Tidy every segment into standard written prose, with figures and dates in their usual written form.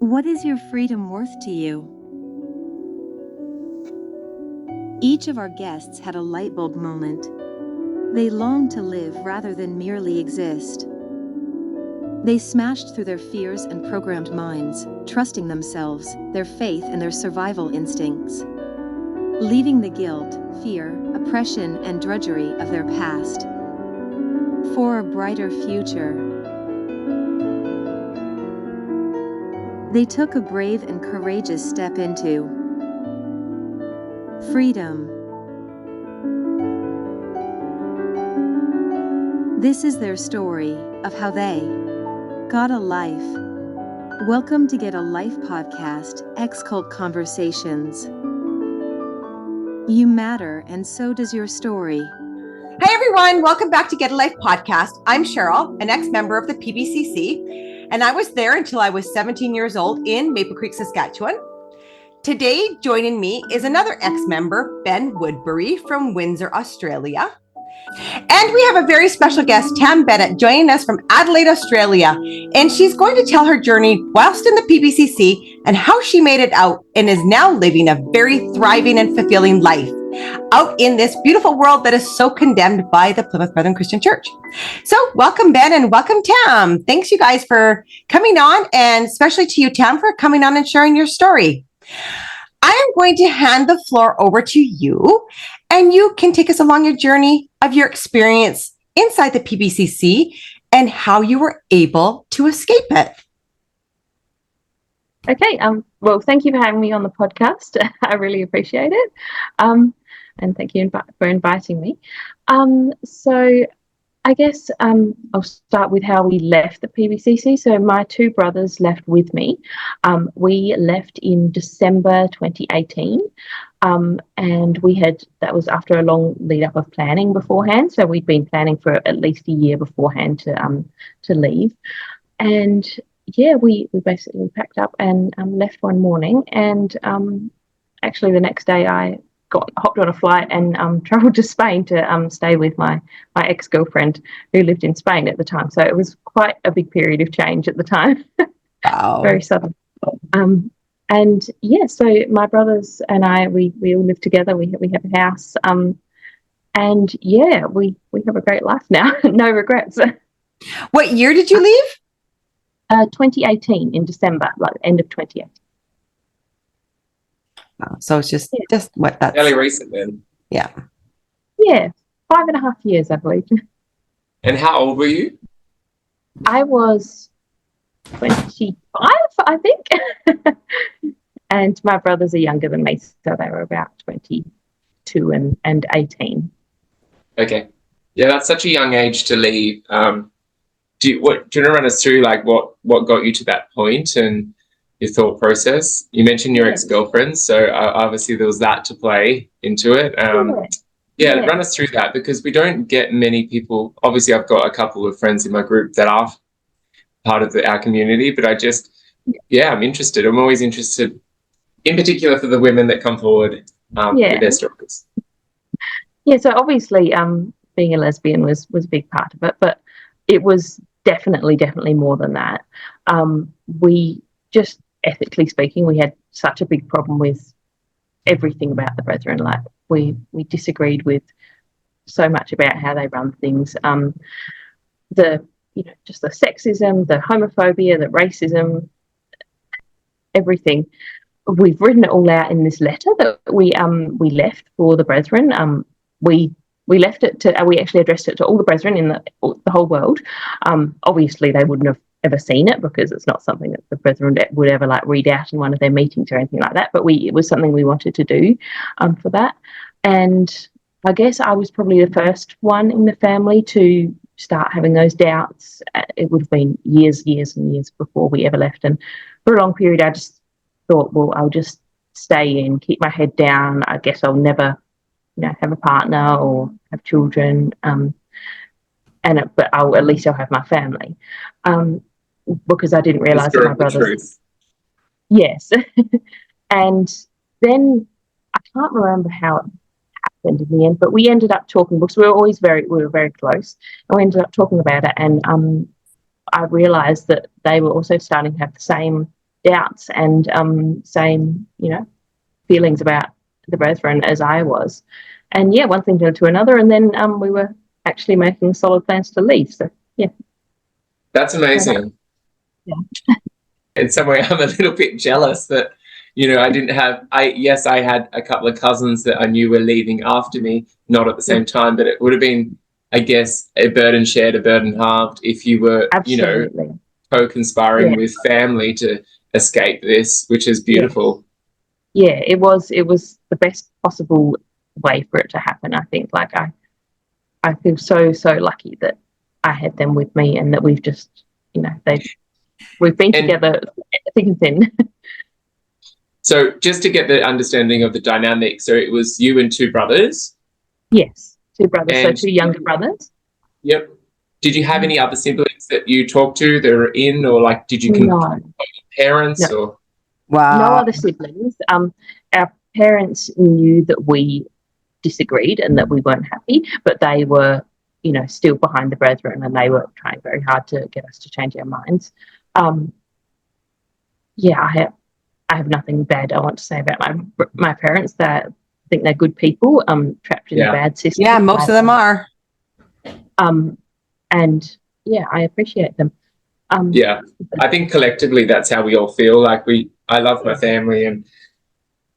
What is your freedom worth to you? Each of our guests had a light bulb moment. They longed to live rather than merely exist. They smashed through their fears and programmed minds, trusting themselves, their faith, and their survival instincts, leaving the guilt, fear, oppression, and drudgery of their past for a brighter future. They took a brave and courageous step into freedom. This is their story of how they got a life. Welcome to Get a Life podcast, X-Cult Conversations. You matter, and so does your story. Hey everyone, welcome back to Get a Life podcast. I'm Cheryl, an ex-member of the PBCC, and I was there until I was 17 years old in Maple Creek, Saskatchewan. Today, joining me is another ex-member, Ben Woodbury from Windsor, Australia. And we have a very special guest, Tam Bennett, joining us from Adelaide, Australia. And she's going to tell her journey whilst in the PBCC and how she made it out and is now living a very thriving and fulfilling life out in this beautiful world that is so condemned by the Plymouth Brethren Christian Church. So welcome, Ben, and welcome, Tam. Thanks, you guys, for coming on, and especially to you, Tam, for coming on and sharing your story. I am going to hand the floor over to you, and you can take us along your journey of your experience inside the PBCC and how you were able to escape it. Okay. Well, thank you for having me on the podcast. I really appreciate it. And thank you for inviting me. So I guess I'll start with how we left the PBCC. So my two brothers left with me. We left in December 2018. And that was after a long lead up of planning beforehand. So we'd been planning for at least a year beforehand to leave. And yeah, we basically packed up and left one morning. And actually the next day I hopped on a flight and travelled to Spain to stay with my ex-girlfriend who lived in Spain at the time. So it was quite a big period of change at the time. Wow. Very sudden. And yeah, so my brothers and I, we all live together. We have a house. And yeah, we have a great life now. No regrets. What year did you leave? 2018 in December, like end of 2018. Wow. So it's just what that's fairly recent then. Yeah. Yeah, 5.5 years, I believe. And how old were you? I was 25, I think. And my brothers are younger than me, so they were about 22 and 18. Okay. Yeah, that's such a young age to leave. Do you want to run us through like what got you to that point and your thought process? You mentioned your ex-girlfriend, so obviously there was that to play into it. Run us through that, because we don't get many people. Obviously, I've got a couple of friends in my group that are part of our community, but I'm interested. I'm always interested, in particular for the women that come forward with their stories. Yeah, so obviously being a lesbian was a big part of it, but it was definitely more than that. We just, ethically speaking, we had such a big problem with everything about the Brethren. Like we disagreed with so much about how they run things. Just the sexism, the homophobia, the racism, everything. We've written it all out in this letter that we left for the Brethren. We left it to. We actually addressed it to all the Brethren in the whole world. Obviously, they wouldn't have ever seen it because it's not something that the Brethren would ever like read out in one of their meetings or anything like that. But it was something we wanted to do for that. And I guess I was probably the first one in the family to start having those doubts. It would have been years and years before we ever left. And for a long period, I just thought, well, I'll just stay in, keep my head down. I guess I'll never have a partner or have children, but at least I'll have my family, because I didn't realise that my brothers. Yes, and then I can't remember how it happened in the end, but we ended up talking because we were very close, and we ended up talking about it, and I realised that they were also starting to have the same doubts and same, feelings about the brethren as I was. And yeah, one thing led to another, and then we were actually making solid plans to leave. So yeah. That's amazing. Yeah. In some way, I'm a little bit jealous that, I didn't have, I had a couple of cousins that I knew were leaving after me, not at the same time, but it would have been, I guess, a burden shared, a burden halved if you were, Absolutely. co-conspiring with family to escape this, which is beautiful. Yeah, it was the best possible way for it to happen. I think, like, I feel so lucky that I had them with me, and that we've just, we've been together thick and thin. So just to get the understanding of the dynamic, so it was you and two brothers? Yes, two brothers, so two younger brothers. Yep. Did you have any other siblings that you talked to that are in, or like, did you parents? No. Or Wow. No other siblings. Our parents knew that we disagreed and that we weren't happy, but they were, still behind the brethren, and they were trying very hard to get us to change our minds. I have nothing bad I want to say about my parents. I think they're good people, trapped in a bad system. Yeah, most of them are. And yeah, I appreciate them. I think collectively that's how we all feel. Like I love my family, and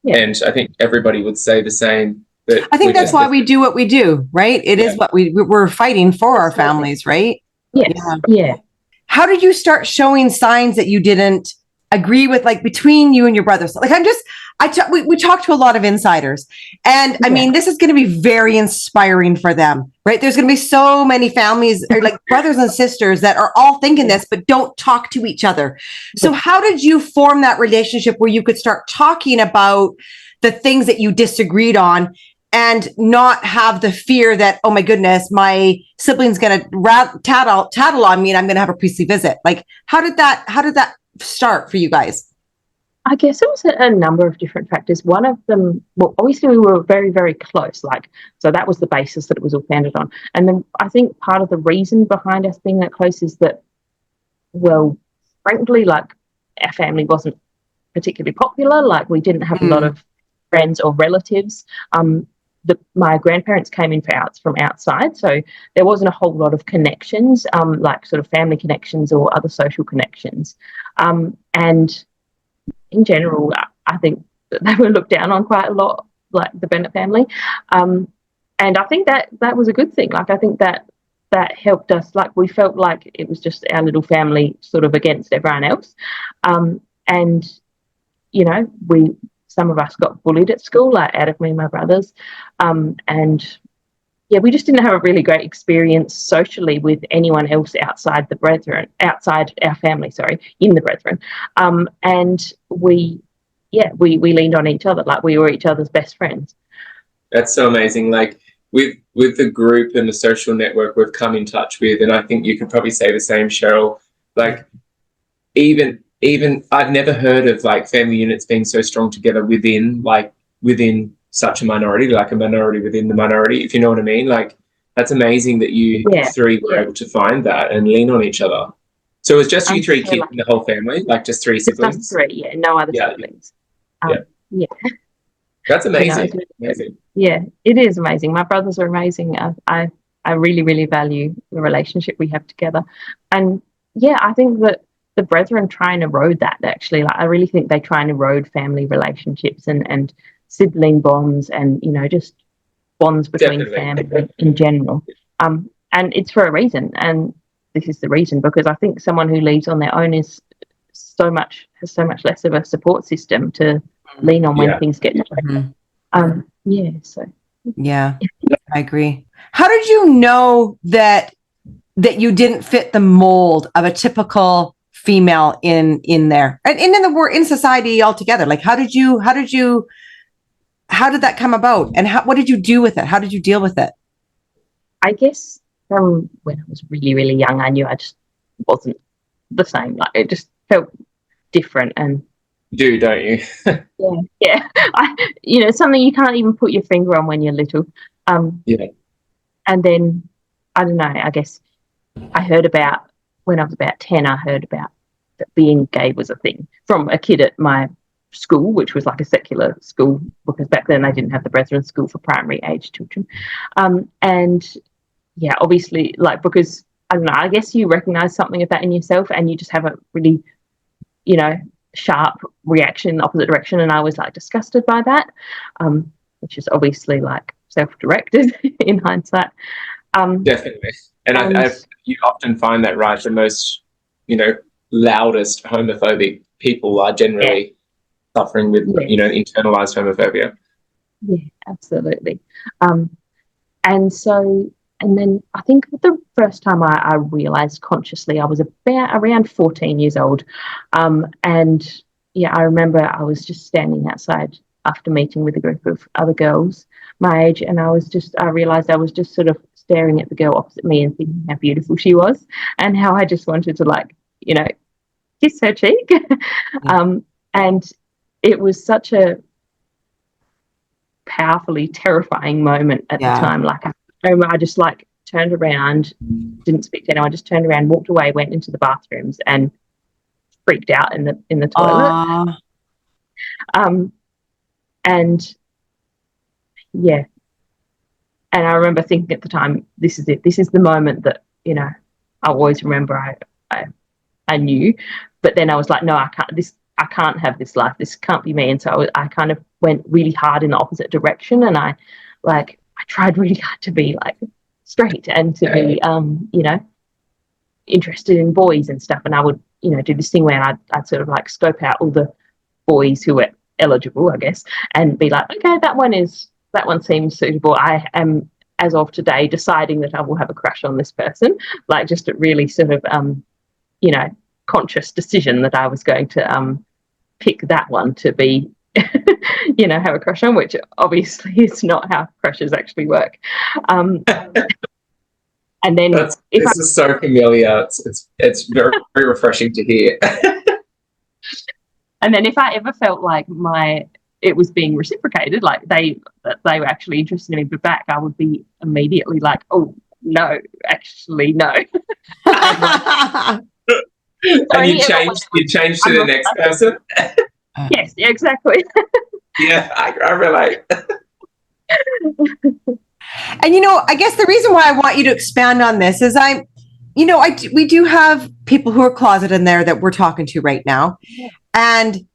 I think everybody would say the same. But I think that's why we do what we do, right? It is what we're fighting for our families, right? Yes. Yeah. How did you start showing signs that you didn't agree with, like, between you and your brothers? Like, we talked to a lot of insiders, and I mean, this is going to be very inspiring for them, right? There's going to be so many families, or like brothers and sisters, that are all thinking this, but don't talk to each other. So how did you form that relationship where you could start talking about the things that you disagreed on, and not have the fear that, oh my goodness, my sibling's going to tattle on me and I'm going to have a priestly visit? Like, how did that start for you guys? I guess it was a number of different factors. One of them, well, obviously we were very, very close. So that was the basis that it was all founded on. And then I think part of the reason behind us being that close is that, well, frankly, like, our family wasn't particularly popular. Like, we didn't have a lot of friends or relatives. My grandparents came in from outside, so there wasn't a whole lot of connections, like sort of family connections or other social connections. And in general, I think that they were looked down on quite a lot, like the Bennett family. And I think that was a good thing. Like, I think that helped us. Like, we felt like it was just our little family sort of against everyone else. And, some of us got bullied at school, like out of me and my brothers. And yeah, we just didn't have a really great experience socially with anyone else outside our family, in the brethren. And we leaned on each other, like we were each other's best friends. That's so amazing. Like, with the group and the social network we've come in touch with, and I think you could probably say the same, Cheryl, like, even I've never heard of like family units being so strong together within such a minority, like a minority within the minority, if you know what I mean. Like, that's amazing that you three were able to find that and lean on each other. So it was just you three kids in the whole family, like just three siblings? Just three, no other siblings. That's amazing. Amazing. Yeah, it is amazing. My brothers are amazing. I really, really value the relationship we have together. And yeah, I think that the brethren try and erode that, actually. Like, I really think they try and erode family relationships and sibling bonds, and just bonds between family in general. And it's for a reason, and this is the reason, because I think someone who leaves on their own has so much less of a support system to lean on when things get tough. I agree. How did you know that you didn't fit the mold of a typical female in there, and in society altogether? Like, how did that come about, and what did you do with it? How did you deal with it? I guess from when I was really, really young, I knew I just wasn't the same. Like, it just felt different. And don't you? Something you can't even put your finger on when you're little. And then, I don't know, I guess I heard about, when I was about 10, I heard about that being gay was a thing from a kid at my school, which was like a secular school, because back then they didn't have the Brethren School for primary age children. And yeah, obviously, like, because I don't know, I guess you recognize something of that in yourself and you just have a really, you know, sharp reaction in the opposite direction. And I was like disgusted by that, which is obviously like self-directed in hindsight. Definitely. And you often find that, right, the most, you know, loudest homophobic people are generally suffering with, you know, internalized homophobia. Yeah, absolutely. And then I think the first time I realized consciously, I was around 14 years old. And yeah, I remember I was just standing outside after meeting with a group of other girls my age, and I realized I was just sort of staring at the girl opposite me and thinking how beautiful she was and how I just wanted to, like, you know, kiss her cheek. And it was such a powerfully terrifying moment at the time. Like, I just like turned around, didn't speak to anyone, I just turned around, walked away, went into the bathrooms and freaked out in the toilet. And yeah, and I remember thinking at the time, this is it, this is the moment that, you know, I always remember I knew. But then I was like, no, I can't have this life, this can't be me. And so I kind of went really hard in the opposite direction, and I tried really hard to be like straight and to be you know, interested in boys and stuff. And I would, you know, do this thing where I'd sort of like scope out all the boys who were eligible, I guess, and be like, okay, that one seems suitable. I am, as of today, deciding that I will have a crush on this person. Like, just a really sort of you know, conscious decision that I was going to pick that one to be you know, have a crush on, which obviously is not how crushes actually work. And then this is so familiar. It's very, very refreshing to hear. And then if I ever felt like it was being reciprocated, like they were actually interested in me but back, I would be immediately like, oh no, actually no. And you change to the next person. Yes, yeah, exactly. Yeah, I relate. And, you know, I guess the reason why I want you to expand on this is we do have people who are closeted in there that we're talking to right now. Yeah. And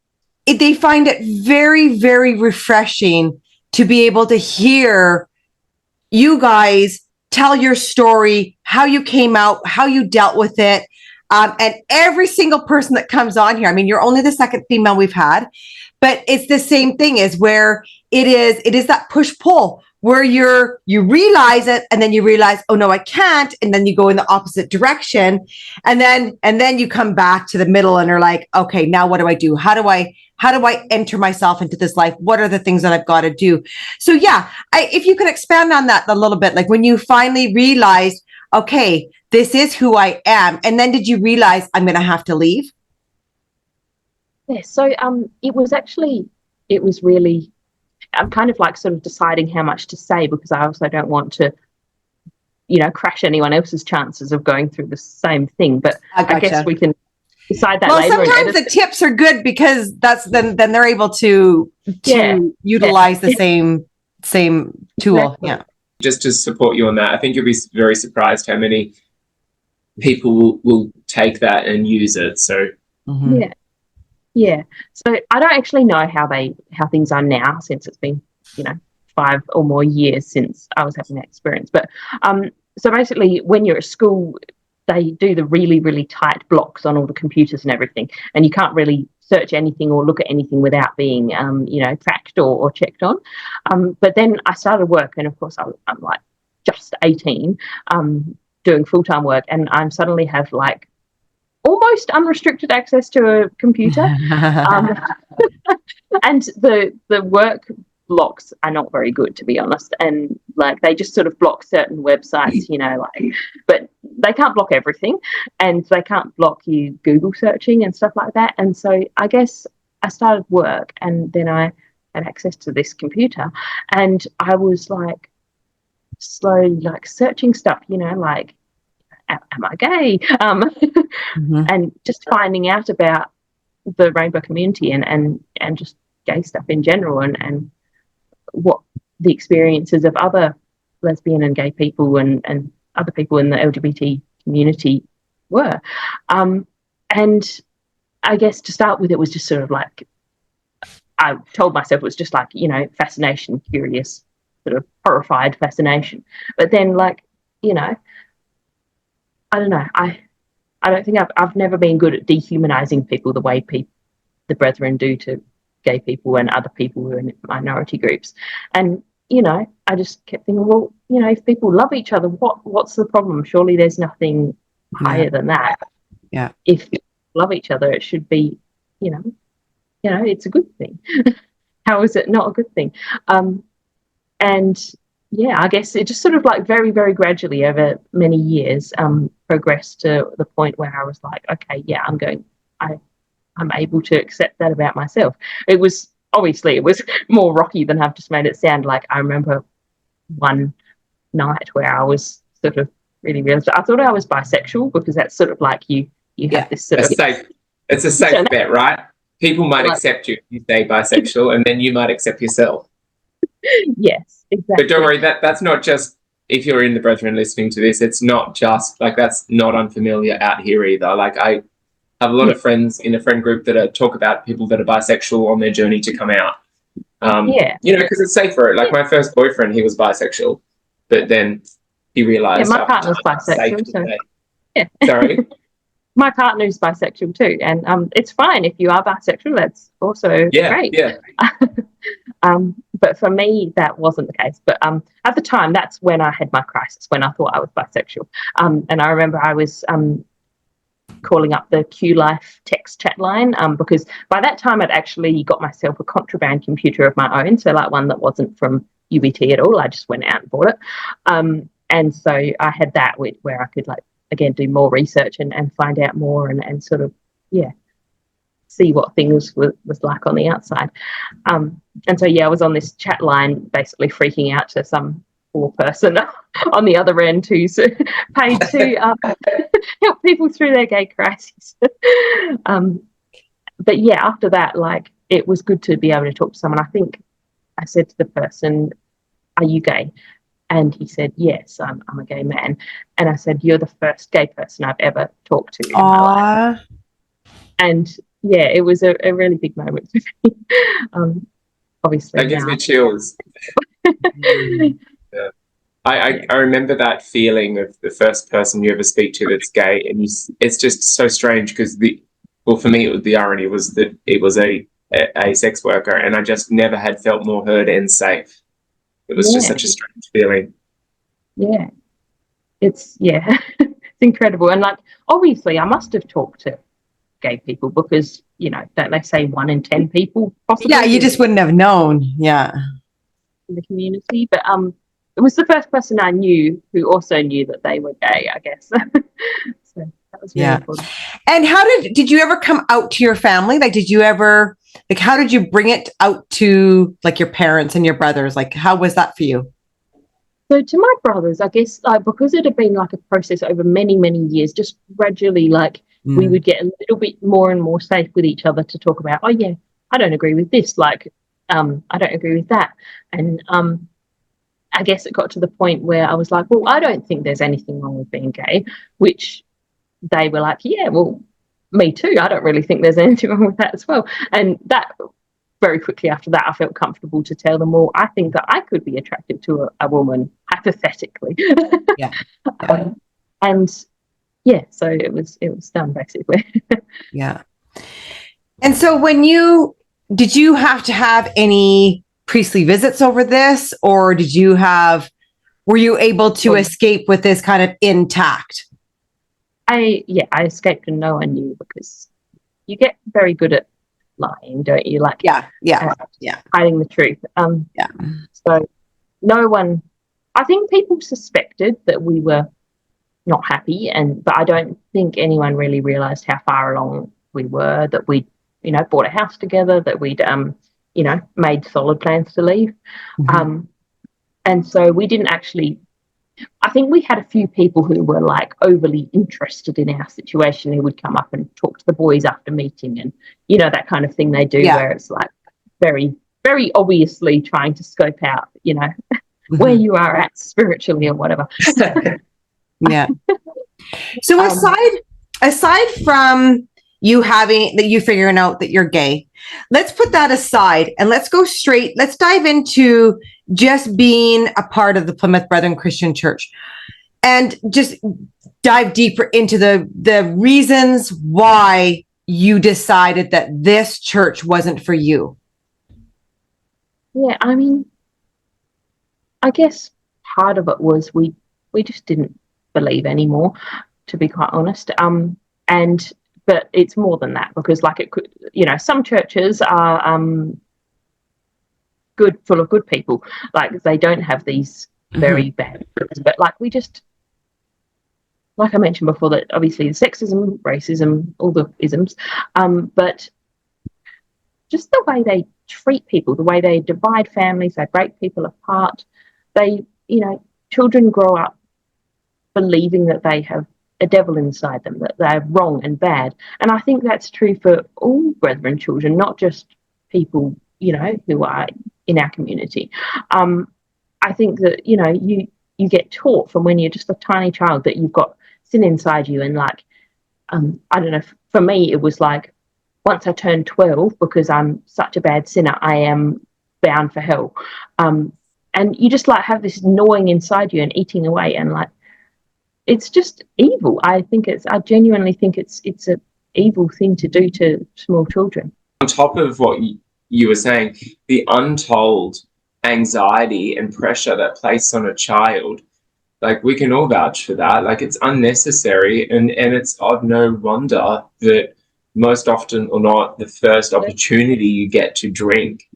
they find it very, very refreshing to be able to hear you guys tell your story, how you came out, how you dealt with it. And every single person that comes on here, I mean, you're only the second female we've had, but it's the same thing, is where it is that push-pull where you realize it, and then you realize, oh no, I can't. And then you go in the opposite direction. And then you come back to the middle and are like, okay, now what do I do? How do I enter myself into this life? What are the things that I've got to do? So yeah, if you could expand on that a little bit, like when you finally realized, okay, this is who I am. And then did you realize I'm going to have to leave? Yeah. So it was really, I'm kind of like sort of deciding how much to say, because I also don't want to, you know, crash anyone else's chances of going through the same thing. But I guess we can decide that later. Well, sometimes the tips are good, because that's then they're able to utilize the same tool. Exactly. Yeah. Just to support you on that, I think you'll be very surprised how many people will take that and use it. So yeah. So I don't actually know how things are now, since it's been, you know, 5 or more years since I was having that experience. But so basically, when you're at school, they do the really, really tight blocks on all the computers and everything, and you can't really search anything or look at anything without being, you know, tracked or checked on. But then I started work, and of course I'm like just 18, doing full-time work, and I suddenly have like almost unrestricted access to a computer. And the work blocks are not very good, to be honest. And like, they just sort of block certain websites, you know, like, but they can't block everything, and they can't block you Google searching and stuff like that. And so I guess I started work, and then I had access to this computer, and I was like slowly like searching stuff, you know, like am I gay? And just finding out about the rainbow community and just gay stuff in general, and what the experiences of other lesbian and gay people and other people in the LGBT community were. And I guess to start with, it was just sort of like, I told myself it was just like, you know, fascination, curious, sort of horrified fascination. But then, like, you know, I don't know. I don't think I've never been good at dehumanizing people the way the brethren do to gay people and other people who are in minority groups. And, you know, I just kept thinking, well, you know, if people love each other, what's the problem? Surely there's nothing higher than that. Yeah. If people love each other, it should be, you know, it's a good thing. How is it not a good thing? And yeah, I guess it just sort of like very, very gradually over many years progressed to the point where I was like, okay, yeah, I'm able to accept that about myself. It was more rocky than I've just made it sound. Like, I remember one night where I was sort of really realized I thought I was bisexual, because that's sort of like you have this sort of it's a safe bet, right? People might accept you if you say bisexual, and then you might accept yourself. Yes, exactly. But don't worry, that's not just, if you're in the brethren listening to this, it's not just like, that's not unfamiliar out here either. Like, I have a lot of friends in a friend group that talk about people that are bisexual on their journey to come out. You know, because it's safer. Like, my first boyfriend, he was bisexual, but then he realised. Yeah, my partner's bisexual, so yeah. Sorry. My partner's bisexual too, and it's fine if you are bisexual. That's also great. Yeah. But for me, that wasn't the case. But at the time, that's when I had my crisis, when I thought I was bisexual. And I remember I was calling up the Q Life text chat line, because by that time I'd actually got myself a contraband computer of my own, so like one that wasn't from UBT at all. I just went out and bought it. And so I had that where I could, like, again, do more research and find out more and sort of, see what things was like on the outside. And so, I was on this chat line basically freaking out to some poor person on the other end who's paid to help people through their gay crises. But yeah, after that, like, it was good to be able to talk to someone. I think I said to the person, "Are you gay?" And he said, "Yes, I'm a gay man." And I said, "You're the first gay person I've ever talked to in my life." And yeah, it was a really big moment for me. Obviously, that gives me chills. Yeah. I remember that feeling of the first person you ever speak to that's gay, and it's just so strange because for me, the irony was that it was a sex worker, and I just never had felt more heard and safe. It was just such a strange feeling. Yeah, it's incredible. And like, obviously, I must have talked to gay people because, you know, don't they say 1 in 10 people possibly? Yeah, you just wouldn't have known. Yeah, in the community, but it was the first person I knew who also knew that they were gay, I guess. So that was really important. And how did you ever come out to your family? Like, did you ever, like, how did you bring it out to, like, your parents and your brothers? Like, how was that for you? So to my brothers, I guess, because it had been like a process over many, many years, just gradually, like, we would get a little bit more and more safe with each other to talk about, oh yeah, I don't agree with this, like, I don't agree with that. And I guess it got to the point where I was like, well, I don't think there's anything wrong with being gay, which they were like, yeah, well, me too. I don't really think there's anything wrong with that as well. And that very quickly after that, I felt comfortable to tell them, well, I think that I could be attracted to a woman, hypothetically. Yeah. And yeah, so it was done basically. Yeah. And so did you have to have any priestly visits over this, or were you able to escape with this kind of intact? I escaped and no one knew, because you get very good at lying, don't you? Like, hiding the truth. So no one, I think people suspected that we were not happy, but I don't think anyone really realized how far along we were, that we, you know, bought a house together, that we'd, you know, made solid plans to leave. And so we didn't actually I think we had a few people who were like overly interested in our situation who would come up and talk to the boys after meeting, and that kind of thing they do, where it's like very, very obviously trying to scope out, where you are at spiritually or whatever. Yeah. So aside from you figuring out that you're gay, let's put that aside and let's dive into just being a part of the Plymouth Brethren Christian Church, and just dive deeper into the reasons why you decided that this church wasn't for you. Yeah, I mean, I guess part of it was we just didn't believe anymore, to be quite honest. But it's more than that, because like it could, some churches are good, full of good people. Like they don't have these very bad, but like we just, like I mentioned before, that obviously the sexism, racism, all the isms, but just the way they treat people, the way they divide families, they break people apart. They, children grow up believing that they have a devil inside them, that they're wrong and bad. And I think that's true for all Brethren children, not just people, who are in our community. I think that, you get taught from when you're just a tiny child that you've got sin inside you. And like, I don't know, for me, it was like, once I turned 12, because I'm such a bad sinner, I am bound for hell. And you just like have this gnawing inside you and eating away, and like, it's just evil. I genuinely think it's an evil thing to do to small children. On top of what you were saying, the untold anxiety and pressure that placed on a child, like we can all vouch for that. Like it's unnecessary, and it's of no wonder that most often or not, the first opportunity you get to drink,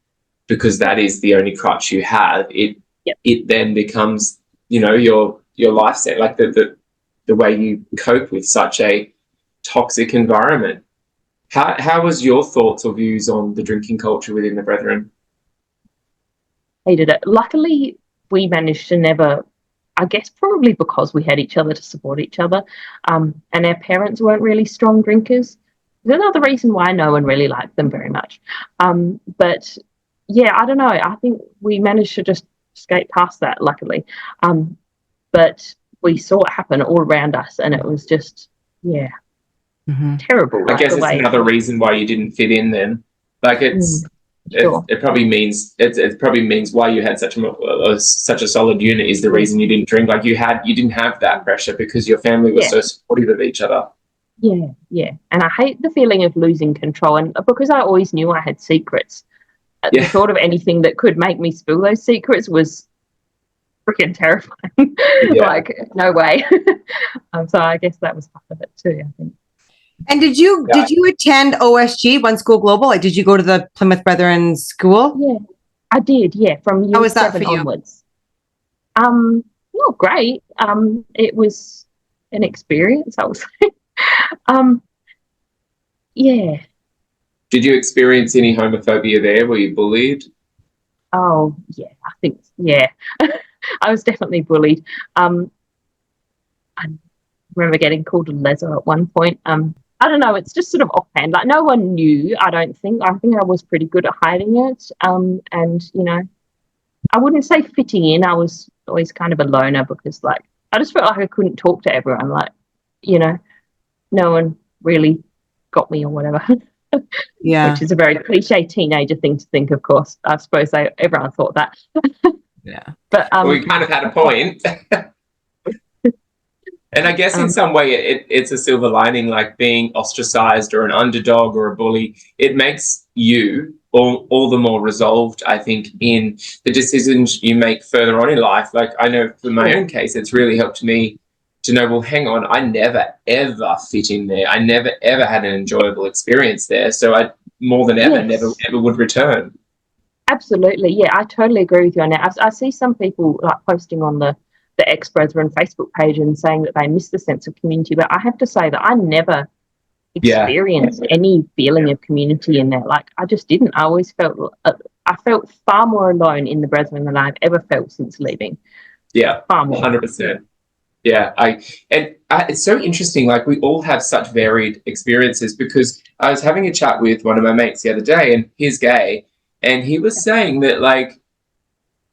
because that is the only crutch you have, it then becomes, your life set, like the way you cope with such a toxic environment. How was your thoughts or views on the drinking culture within the Brethren? Hated it. Luckily, we managed to never, I guess probably because we had each other to support each other, and our parents weren't really strong drinkers. There's another reason why no one really liked them very much. But yeah, I don't know. I think we managed to just skate past that, luckily. But we saw it happen all around us, and it was just, terrible. I guess it's another reason why you didn't fit in then. Like it probably means why you had such a solid unit is the reason you didn't drink. Like you didn't have that pressure because your family was so supportive of each other. Yeah. And I hate the feeling of losing control. And because I always knew I had secrets, the thought of anything that could make me spill those secrets was freaking terrifying. Like, no way. So I guess that was part of it too, I think. And did you attend OSG, One School Global? Like, did you go to the Plymouth Brethren school? Yeah, I did. Yeah, from year 7 onwards. Not great. It was an experience, I would say. Yeah. Did you experience any homophobia there? Were you bullied? Oh, yeah, I think, I was definitely bullied. I remember getting called a leser at one point. I don't know, it's just sort of offhand. Like, no one knew, I don't think. I think I was pretty good at hiding it. And, I wouldn't say fitting in. I was always kind of a loner because, like, I just felt like I couldn't talk to everyone. Like, no one really got me or whatever. Yeah. Which is a very cliche teenager thing to think, of course. I suppose everyone thought that. Yeah. But we kind of had a point. And I guess in some way it's a silver lining, like being ostracized or an underdog or a bully. It makes you all the more resolved, I think, in the decisions you make further on in life. Like I know for my own case, it's really helped me to know, well, hang on, I never, ever fit in there. I never, ever had an enjoyable experience there. So I, more than ever, never, ever would return. Absolutely. Yeah, I totally agree with you on that. I see some people like posting on the ex-Brethren Facebook page and saying that they miss the sense of community. But I have to say that I never experienced any feeling of community in there. Like I just didn't. I always felt, I felt far more alone in the Brethren than I've ever felt since leaving. Yeah, Far more. 100%. Yeah, it's so interesting. Like, we all have such varied experiences, because I was having a chat with one of my mates the other day, and he's gay, and he was saying that, like,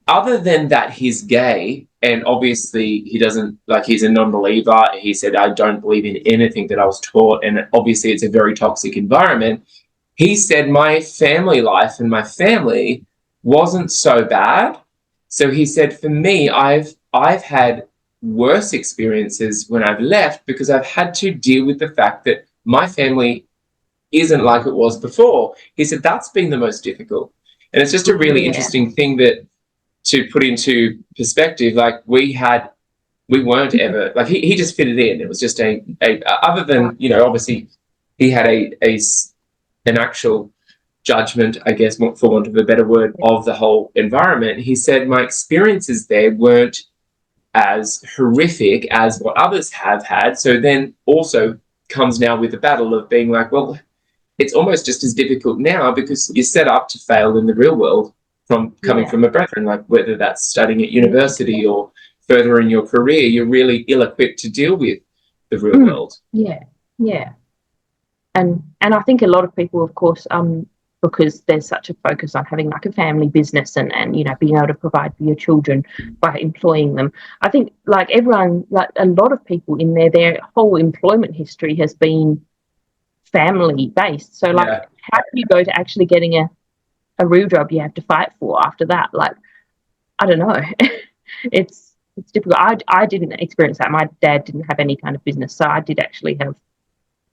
other than that he's gay, and obviously he doesn't, like, he's a non-believer. He said, I don't believe in anything that I was taught, and obviously it's a very toxic environment. He said, my family life and my family wasn't so bad. So he said, for me, I've had worse experiences when I've left, because I've had to deal with the fact that my family isn't like it was before. He said that's been the most difficult. And it's just a really interesting thing that, to put into perspective, like, we weren't ever, like, he just fitted in. It was just a other than, you know, obviously he had an actual judgment, I guess, for want of a better word, of the whole environment. He said my experiences there weren't as horrific as what others have had. So then also comes now with the battle of being like, well, it's almost just as difficult now, because you're set up to fail in the real world from coming from a brethren, like, whether that's studying at university or further in your career, you're really ill-equipped to deal with the real world. Yeah. And I think a lot of people, of course, because there's such a focus on having, like, a family business and you know, being able to provide for your children by employing them. I think, like, everyone, like, a lot of people in their whole employment history has been family based. So, like, how do you go to actually getting a real job you have to fight for after that? Like, I don't know. it's difficult. I didn't experience that. My dad didn't have any kind of business, so I did actually have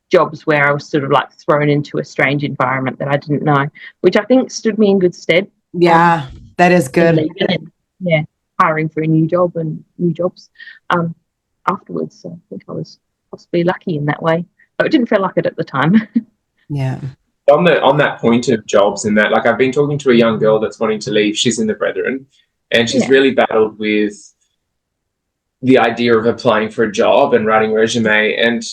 jobs where I was sort of, like, thrown into a strange environment that I didn't know, which I think stood me in good stead. Yeah, that is good. And, hiring for a new job and new jobs afterwards. So I think I was possibly lucky in that way, but it didn't feel like it at the time. Yeah. On that point of jobs and that, like, I've been talking to a young girl that's wanting to leave. She's in the Brethren, and she's really battled with the idea of applying for a job and writing a resume, and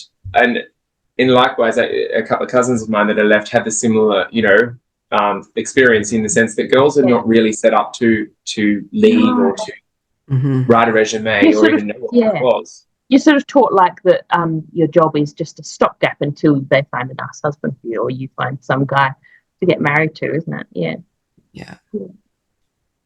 in likewise, a couple of cousins of mine that are left had the similar, you know, experience, in the sense that girls are not really set up to leave or to write a resume or even know what that was. You're sort of taught, like, that your job is just a stopgap until they find a nice husband for you, or you find some guy to get married to, isn't it? Yeah.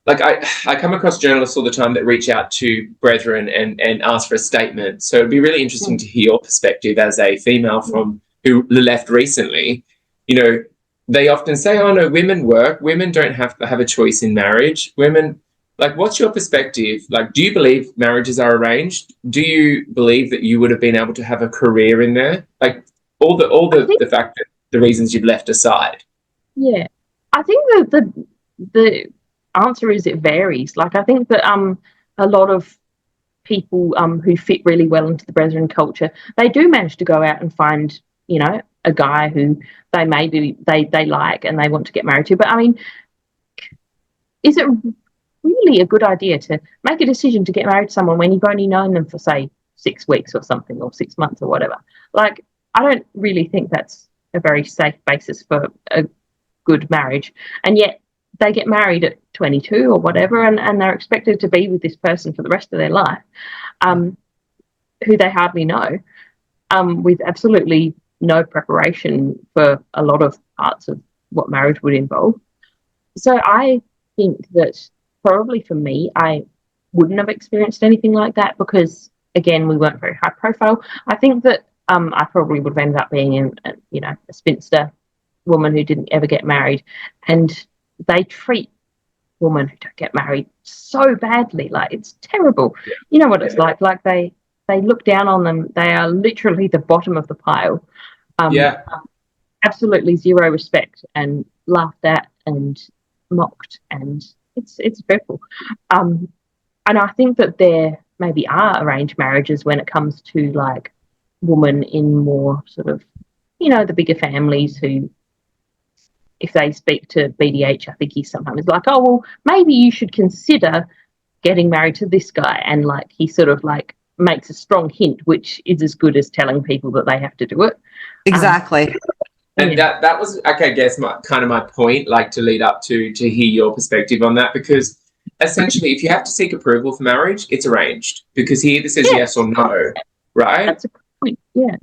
Like, I come across journalists all the time that reach out to brethren and ask for a statement. So it'd be really interesting to hear your perspective as a female from who left recently. You know, they often say, oh no, women work. Women don't have to have a choice in marriage. Women, like, what's your perspective? Like, do you believe marriages are arranged? Do you believe that you would have been able to have a career in there? Like, all the fact that the reasons you've left aside. Yeah. I think that the answer is it varies. Like, I think that a lot of people who fit really well into the Brethren culture, they do manage to go out and find, you know, a guy who they like and they want to get married to. But I mean, is it really a good idea to make a decision to get married to someone when you've only known them for, say, 6 weeks or something, or 6 months or whatever? Like, I don't really think that's a very safe basis for a good marriage. And yet they get married at 22 or whatever, and they're expected to be with this person for the rest of their life, who they hardly know, with absolutely no preparation for a lot of parts of what marriage would involve. So I think that probably for me, I wouldn't have experienced anything like that, because, again, we weren't very high profile. I think that I probably would have ended up being a spinster woman who didn't ever get married, and they treat women who don't get married so badly. Like, it's terrible. You know what it's like they look down on them. They are literally the bottom of the pile. Absolutely zero respect, and laughed at and mocked, and it's dreadful. And I think that there maybe are arranged marriages when it comes to, like, women in more sort of, you know, the bigger families who, if they speak to BDH, I think he's sometimes like, oh, well, maybe you should consider getting married to this guy. And, like, he sort of, like, makes a strong hint, which is as good as telling people that they have to do it. Exactly. And that was, I guess, my point, like, to lead up to hear your perspective on that, because essentially, if you have to seek approval for marriage, it's arranged because he either says Yeah. yes or no, right? That's a good point. Yeah,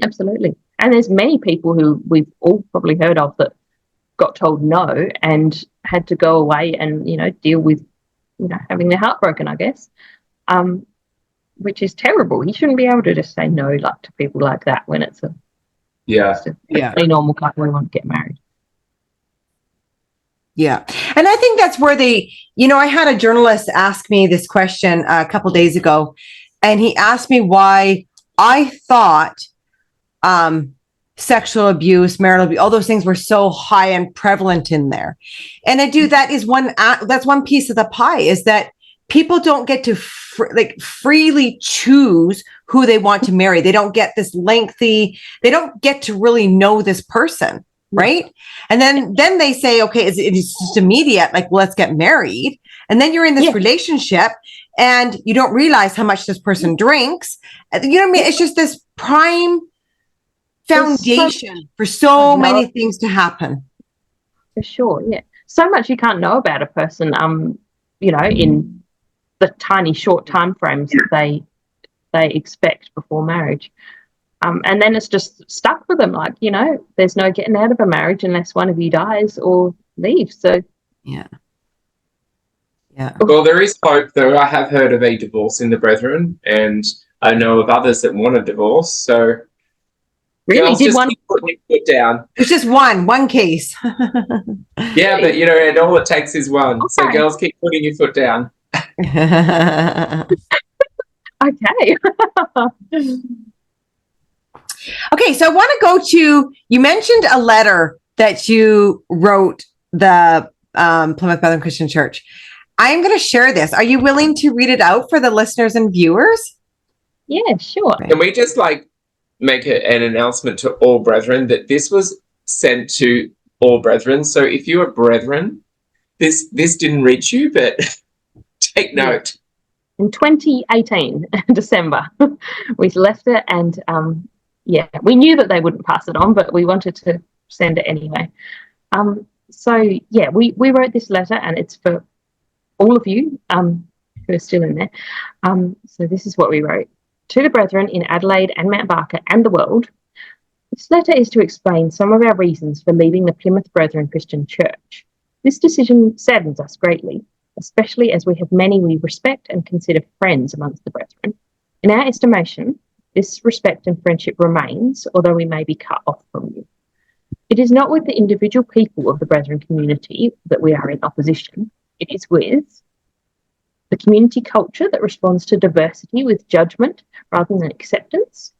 absolutely. And there's many people who we've all probably heard of that got told no and had to go away and, deal with, having their heart broken, I guess, which is terrible. You shouldn't be able to just say no to people like that when it's a normal couple who want to get married. Yeah. And I think that's where I had a journalist ask me this question a couple days ago, and he asked me why I thought sexual abuse, marital abuse, all those things were so high and prevalent in there. And that's one piece of the pie, is that people don't get to freely choose who they want to marry. They don't get they don't get to really know this person. Right. And then they say, okay, it's just immediate, let's get married. And then you're in this relationship and you don't realize how much this person drinks. You know what I mean? It's just this prime foundation for so many things to happen. For sure. Yeah. So much you can't know about a person, in the tiny short time frames that they expect before marriage. And then it's just stuck with them. There's no getting out of a marriage unless one of you dies or leaves. So, yeah. Well, there is hope, though. I have heard of a divorce in the Brethren, and I know of others that want a divorce. So, really, did one keep putting your foot down? It's just one case. Yeah, but and all it takes is one. Okay. So, girls, keep putting your foot down. Okay. Okay, so I want to go to, you mentioned a letter that you wrote the Plymouth Brethren Christian Church. I am going to share this. Are you willing to read it out for the listeners and viewers? Yeah, sure. Can we just make an announcement to all brethren that this was sent to all brethren? So if you are brethren, this didn't reach you, but take note. In 2018, December, we left it and we knew that they wouldn't pass it on, but we wanted to send it anyway. We wrote this letter, and it's for all of you who are still in there. So this is what we wrote. To the brethren in Adelaide and Mount Barker and the world, this letter is to explain some of our reasons for leaving the Plymouth Brethren Christian Church. This decision saddens us greatly, especially as we have many we respect and consider friends amongst the brethren. In our estimation, this respect and friendship remains, although we may be cut off from you. It is not with the individual people of the Brethren community that we are in opposition. It is with the community culture that responds to diversity with judgment rather than acceptance,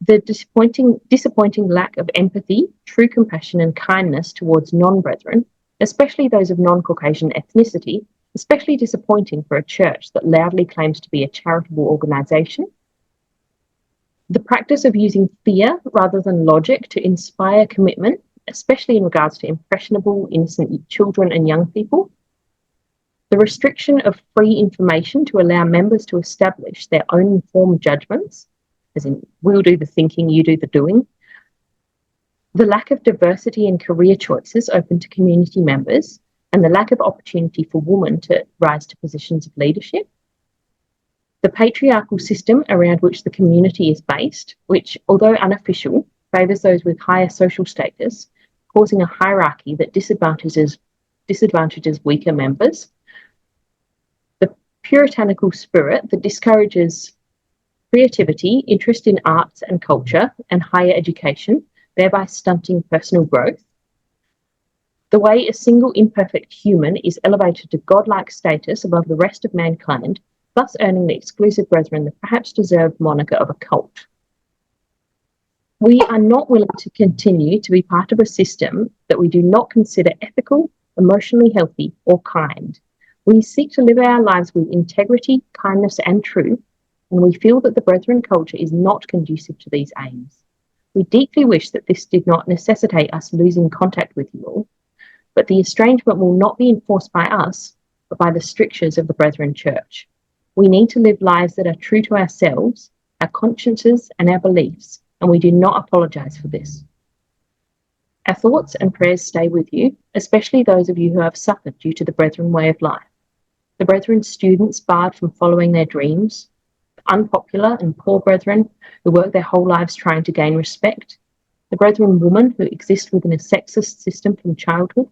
the disappointing lack of empathy, true compassion and kindness towards non-brethren, especially those of non-Caucasian ethnicity, especially disappointing for a church that loudly claims to be a charitable organisation, the practice of using fear rather than logic to inspire commitment, especially in regards to impressionable, innocent children and young people, the restriction of free information to allow members to establish their own informed judgments, as in, we'll do the thinking, you do the doing, the lack of diversity in career choices open to community members, and the lack of opportunity for women to rise to positions of leadership, the patriarchal system around which the community is based, which, although unofficial, favours those with higher social status, causing a hierarchy that disadvantages weaker members, the puritanical spirit that discourages creativity, interest in arts and culture, and higher education, thereby stunting personal growth, the way a single imperfect human is elevated to godlike status above the rest of mankind, thus earning the exclusive brethren the perhaps deserved moniker of a cult. We are not willing to continue to be part of a system that we do not consider ethical, emotionally healthy, or kind. We seek to live our lives with integrity, kindness, and truth, and we feel that the brethren culture is not conducive to these aims. We deeply wish that this did not necessitate us losing contact with you all, but the estrangement will not be enforced by us, but by the strictures of the Brethren Church. We need to live lives that are true to ourselves, our consciences, and our beliefs, and we do not apologise for this. Our thoughts and prayers stay with you, especially those of you who have suffered due to the Brethren way of life. The Brethren students barred from following their dreams, the unpopular and poor Brethren who work their whole lives trying to gain respect, the Brethren women who exist within a sexist system from childhood,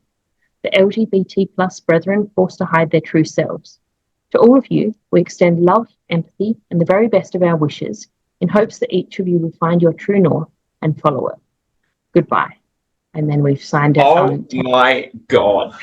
the LGBT plus Brethren forced to hide their true selves. To all of you, we extend love, empathy, and the very best of our wishes in hopes that each of you will find your true north and follow it. Goodbye. And then we've signed it. Oh my God.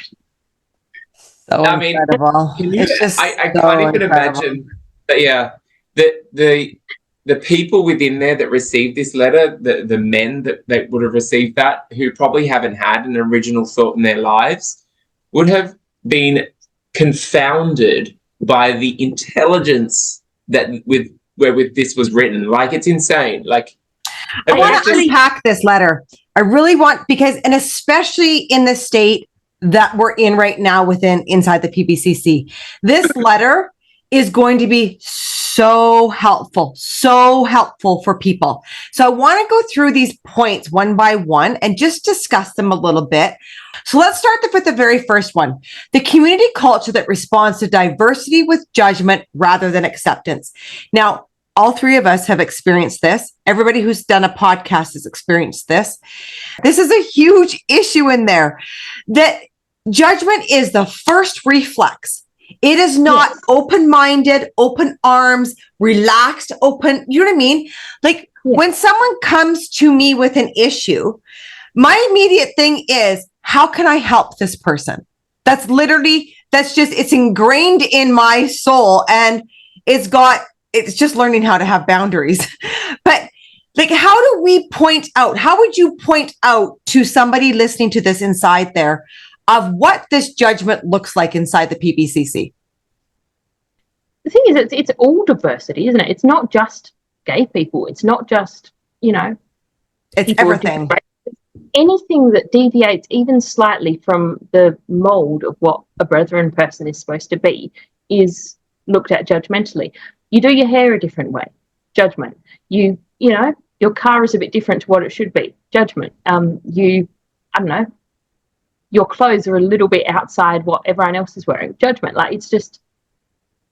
So I mean, incredible. It's just I so can't even incredible. imagine that, yeah, the people within there that received this letter, the men that would have received that, who probably haven't had an original thought in their lives, would have been confounded by the intelligence that with this was written. Like, it's insane. Like, I want to unpack this letter. I really want, because, and especially in the state that we're in right now inside the PBCC, this letter is going to be so helpful for people. So I want to go through these points one by one and just discuss them a little bit. So let's start with the very first one. The community culture that responds to diversity with judgment rather than acceptance. Now, all three of us have experienced this. Everybody who's done a podcast has experienced this. This is a huge issue in there, that judgment is the first reflex. It is not open-minded, open arms, relaxed, open. You know what I mean? Like when someone comes to me with an issue, my immediate thing is, how can I help this person? That's just, it's ingrained in my soul, and it's just learning how to have boundaries. But like, how do we point out, how would you point out to somebody listening to this inside there of what this judgment looks like inside the PBCC? The thing is, it's all diversity, isn't it? It's not just gay people. It's not just, it's everything. Anything that deviates even slightly from the mold of what a Brethren person is supposed to be is looked at judgmentally. You do your hair a different way, judgment. Your car is a bit different to what it should be, judgment. Your clothes are a little bit outside what everyone else is wearing, judgment. Like, it's just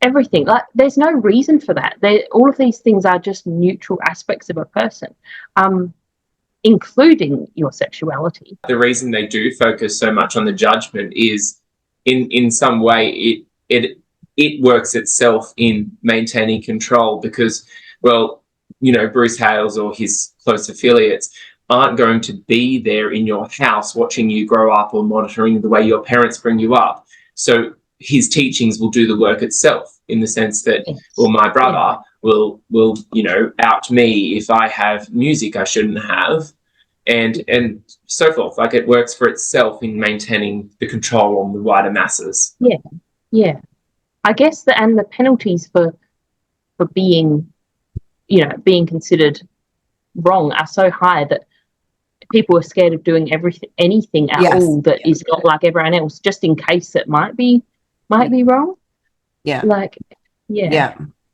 everything. Like, there's no reason for that. All of these things are just neutral aspects of a person, including your sexuality. The reason they do focus so much on the judgment is in some way it works itself in maintaining control, because, Bruce Hales or his close affiliates aren't going to be there in your house watching you grow up or monitoring the way your parents bring you up. So his teachings will do the work itself, in the sense that, my brother will out me if I have music I shouldn't have, and so forth. Like, it works for itself in maintaining the control on the wider masses. Yeah. I guess and the penalties for being considered wrong are so high that people are scared of doing anything at all that is not like everyone else, just in case it might be wrong. A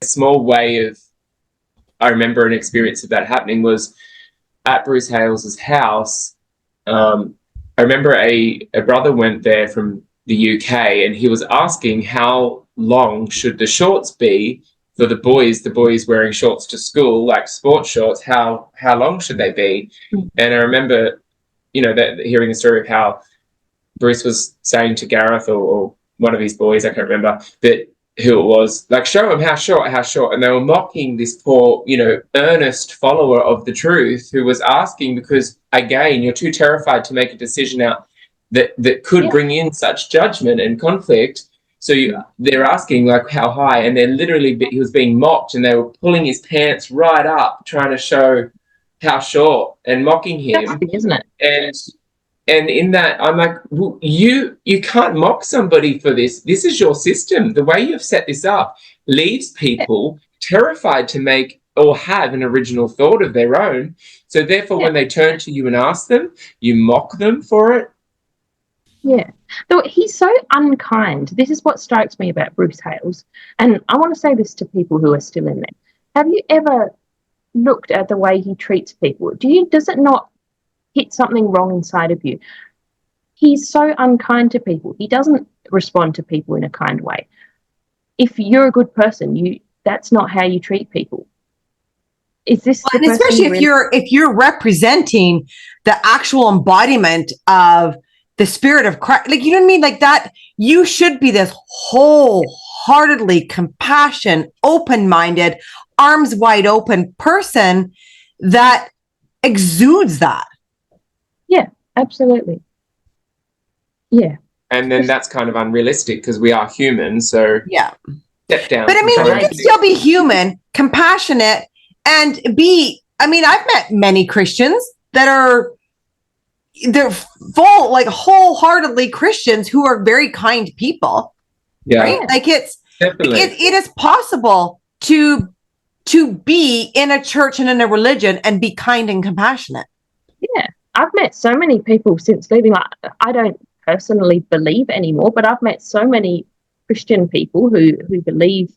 small way of, I remember an experience of that happening was at Bruce Hales's house. I remember a brother went there from the UK, and he was asking how long should the shorts be for the boys wearing shorts to school, like sports shorts, how long should they be? And I remember, hearing the story of how Bruce was saying to Gareth or one of his boys, I can't remember, that who it was, like, show him how short. And they were mocking this poor, earnest follower of the truth who was asking, because, again, you're too terrified to make a decision out that could bring in such judgment and conflict. So they're asking, like, how high, and they're literally, he was being mocked, and they were pulling his pants right up, trying to show how short, and mocking him. That's big, isn't it? And in that, I'm like, well, you can't mock somebody for this. This is your system. The way you've set this up leaves people terrified to make or have an original thought of their own. So therefore, when they turn to you and ask them, you mock them for it. Yeah. Though he's so unkind. This is what strikes me about Bruce Hales. And I want to say this to people who are still in there. Have you ever looked at the way he treats people? Does it not hit something wrong inside of you. He's so unkind to people. He doesn't respond to people in a kind way. If you're a good person, that's not how you treat people. Is this the and person especially you if you're representing the actual embodiment of the spirit of Christ, like, you know what I mean? Like that, you should be this wholeheartedly compassionate, open-minded, arms wide open person that exudes that. Yeah, absolutely. Yeah. And then that's kind of unrealistic because we are human. So yeah, step down. but I mean, you can still be human, compassionate, and I've met many Christians they're full, like wholeheartedly Christians who are very kind people. Yeah. Right? Like it's definitely. It is possible to be in a church and in a religion and be kind and compassionate. Yeah. I've met so many people since leaving. Like, I don't personally believe anymore, but I've met so many Christian people who believe,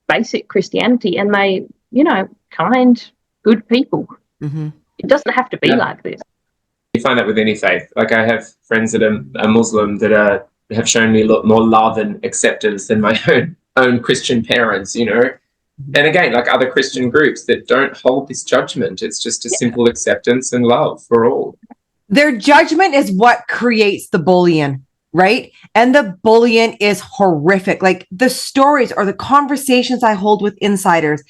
basic Christianity, and they, kind, good people. Mm-hmm. It doesn't have to be like this. You find that with any faith. Like, I have friends that are Muslim that have shown me a lot more love and acceptance than my own Christian parents, And again, like other Christian groups that don't hold this judgment. It's just a simple acceptance and love for all. Their judgment is what creates the bullying, right? And the bullying is horrific. Like the stories or the conversations I hold with insiders,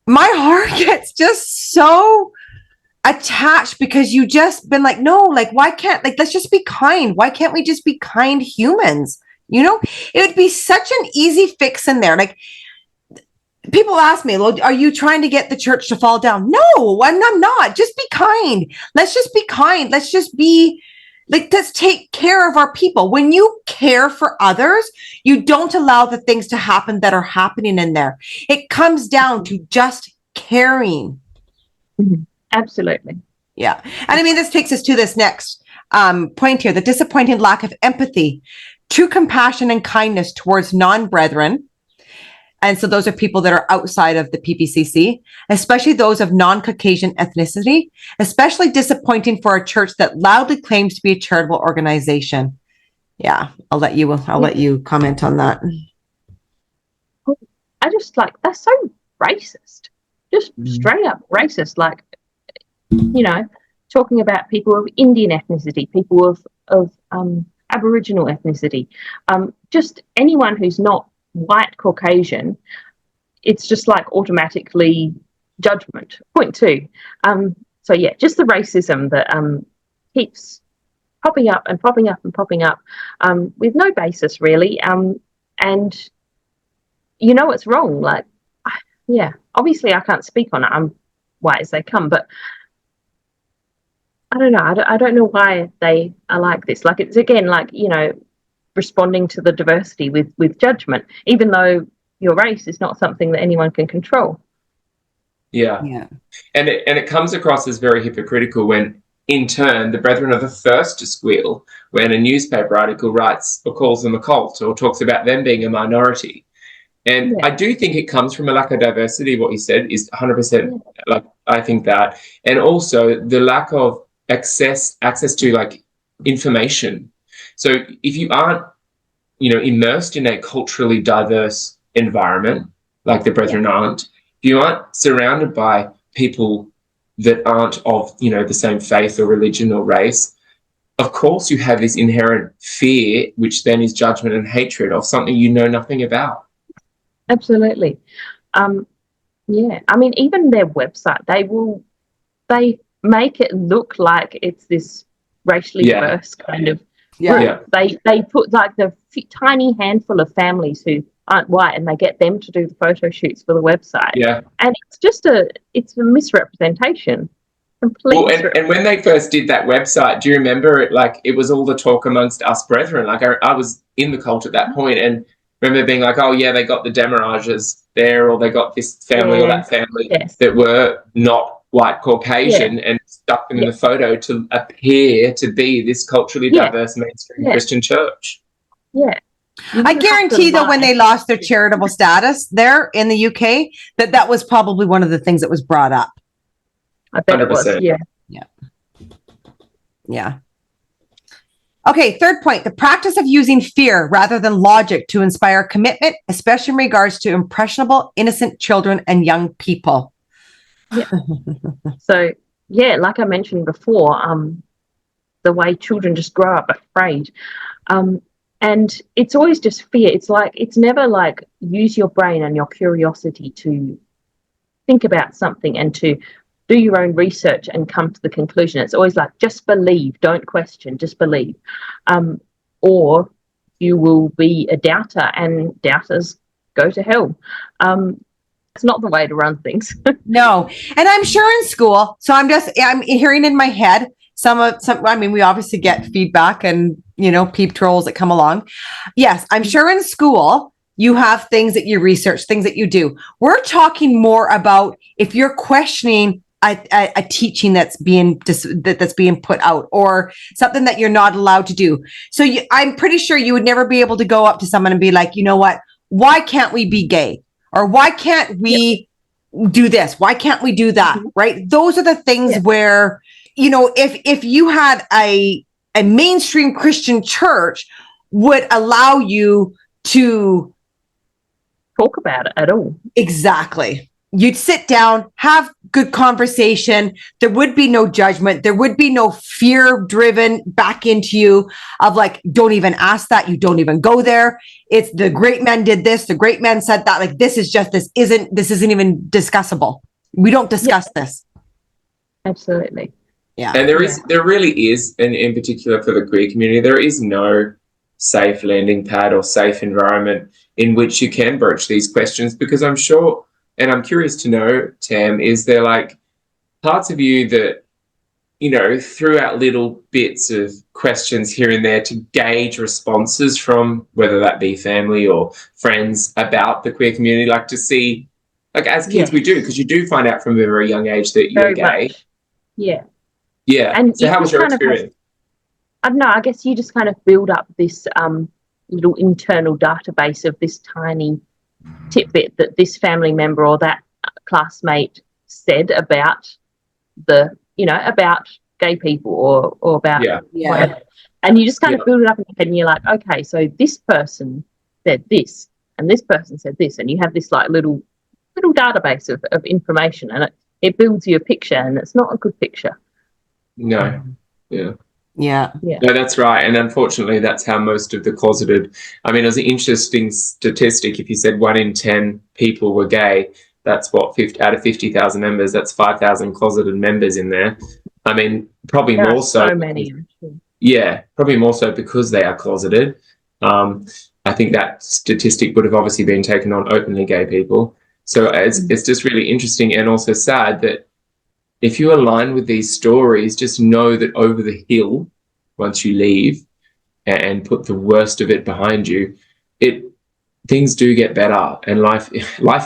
my heart gets just so attached because you just been like, no, like, why can't, like, let's just be kind. Why can't we just be kind humans? It would be such an easy fix in there. Like, people ask me, well, are you trying to get the church to fall down? No, I'm not. Just be kind. Let's just be kind. Let's just be like, let's take care of our people. When you care for others, you don't allow the things to happen that are happening in there. It comes down to just caring. Mm-hmm. Absolutely. Yeah. And this takes us to this next point here, the disappointing lack of empathy, true compassion and kindness towards non-brethren. And so those are people that are outside of the PBCC, especially those of non-Caucasian ethnicity, especially disappointing for a church that loudly claims to be a charitable organization. Yeah, I'll let you comment on that. I just that's so racist, just straight up racist. Like, talking about people of Indian ethnicity, people of Aboriginal ethnicity, just anyone who's not white Caucasian, it's just like automatically judgment. Point two. So yeah, just the racism that keeps popping up and popping up and popping up with no basis really. And it's wrong. Like, yeah, obviously I can't speak on it. I'm white as they come, but I don't know. I don't know why they are like this. Like, it's again like, responding to the diversity with judgment, even though your race is not something that anyone can control. Yeah. And it comes across as very hypocritical when, in turn, the brethren are the first to squeal when a newspaper article writes or calls them a cult or talks about them being a minority. And I do think it comes from a lack of diversity. What you said is 100%. Like, I think that. And also the lack of access to like information. So if you aren't, immersed in a culturally diverse environment, like the brethren aren't, if you aren't surrounded by people that aren't of, the same faith or religion or race, of course you have this inherent fear, which then is judgment and hatred of something you know nothing about. Absolutely. Yeah. Even their website, they make it look like it's this racially diverse kind of group. They put like the tiny handful of families who aren't white, and they get them to do the photo shoots for the website. Yeah. And it's a misrepresentation. And when they first did that website, do you remember it? Like, it was all the talk amongst us brethren. Like, I was in the cult at that point, and remember being like, oh yeah, they got the Demarages there, or they got this family or that family that were not white Caucasian, and stuck them in the photo to appear to be this culturally diverse mainstream Christian church. Yeah. I guarantee that when they lost their charitable status there in the UK, that was probably one of the things that was brought up. I bet it was. 100%. Yeah. Yeah. Okay, third point, the practice of using fear rather than logic to inspire commitment, especially in regards to impressionable, innocent children and young people. Yeah. So, yeah, like I mentioned before, the way children just grow up afraid. And it's always just fear. It's never like use your brain and your curiosity to think about something and to do your own research and come to the conclusion. It's always like, just believe, don't question, just believe. Or you will be a doubter, and doubters go to hell. It's not the way to run things. No. And I'm sure in school, so I'm hearing in my head, we obviously get feedback and, peep trolls that come along. Yes, I'm sure in school, you have things that you research, things that you do. We're talking more about if you're questioning a teaching that's being put out, or something that you're not allowed to do. So I'm pretty sure you would never be able to go up to someone and be like, you know what? Why can't we be gay? Or why can't we do this? Why can't we do that? Mm-hmm. Right? Those are the things where, if you had a mainstream Christian church would allow you to talk about it at all. Exactly. You'd sit down, have good conversation. There would be no judgment. There would be no fear driven back into you of like, don't even ask that. You don't even go there. It's the great man did this. The great man said that. Like, this isn't even discussable. We don't discuss this. Absolutely. Yeah. And there really is, and in particular for the queer community, there is no safe landing pad or safe environment in which you can broach these questions, because I'm sure, and I'm curious to know, Tam, is there like parts of you that, threw out little bits of questions here and there to gauge responses from, whether that be family or friends, about the queer community, like to see, like as kids we do, because you do find out from a very young age that you're gay. Much. Yeah. Yeah. And so how was your experience? I don't know, I guess you just kind of build up this little internal database of this tiny tidbit that this family member or that classmate said about about gay people or about whatever. And you just kind of build it up in your head, and you're like, okay, so this person said this and this person said this, and you have this like little database of information, and it builds you a picture, and it's not a good picture. No. Yeah. No, that's right. And unfortunately, that's how most of the closeted, it was an interesting statistic. If you said 1 in 10 people were gay, that's what, out of 50,000 members, that's 5,000 closeted members in there. Probably there more so many. Yeah, probably more so because they are closeted. I think that statistic would have obviously been taken on openly gay people. So it's just really interesting and also sad that if you align with these stories, just know that over the hill, once you leave and put the worst of it behind you, things do get better, and life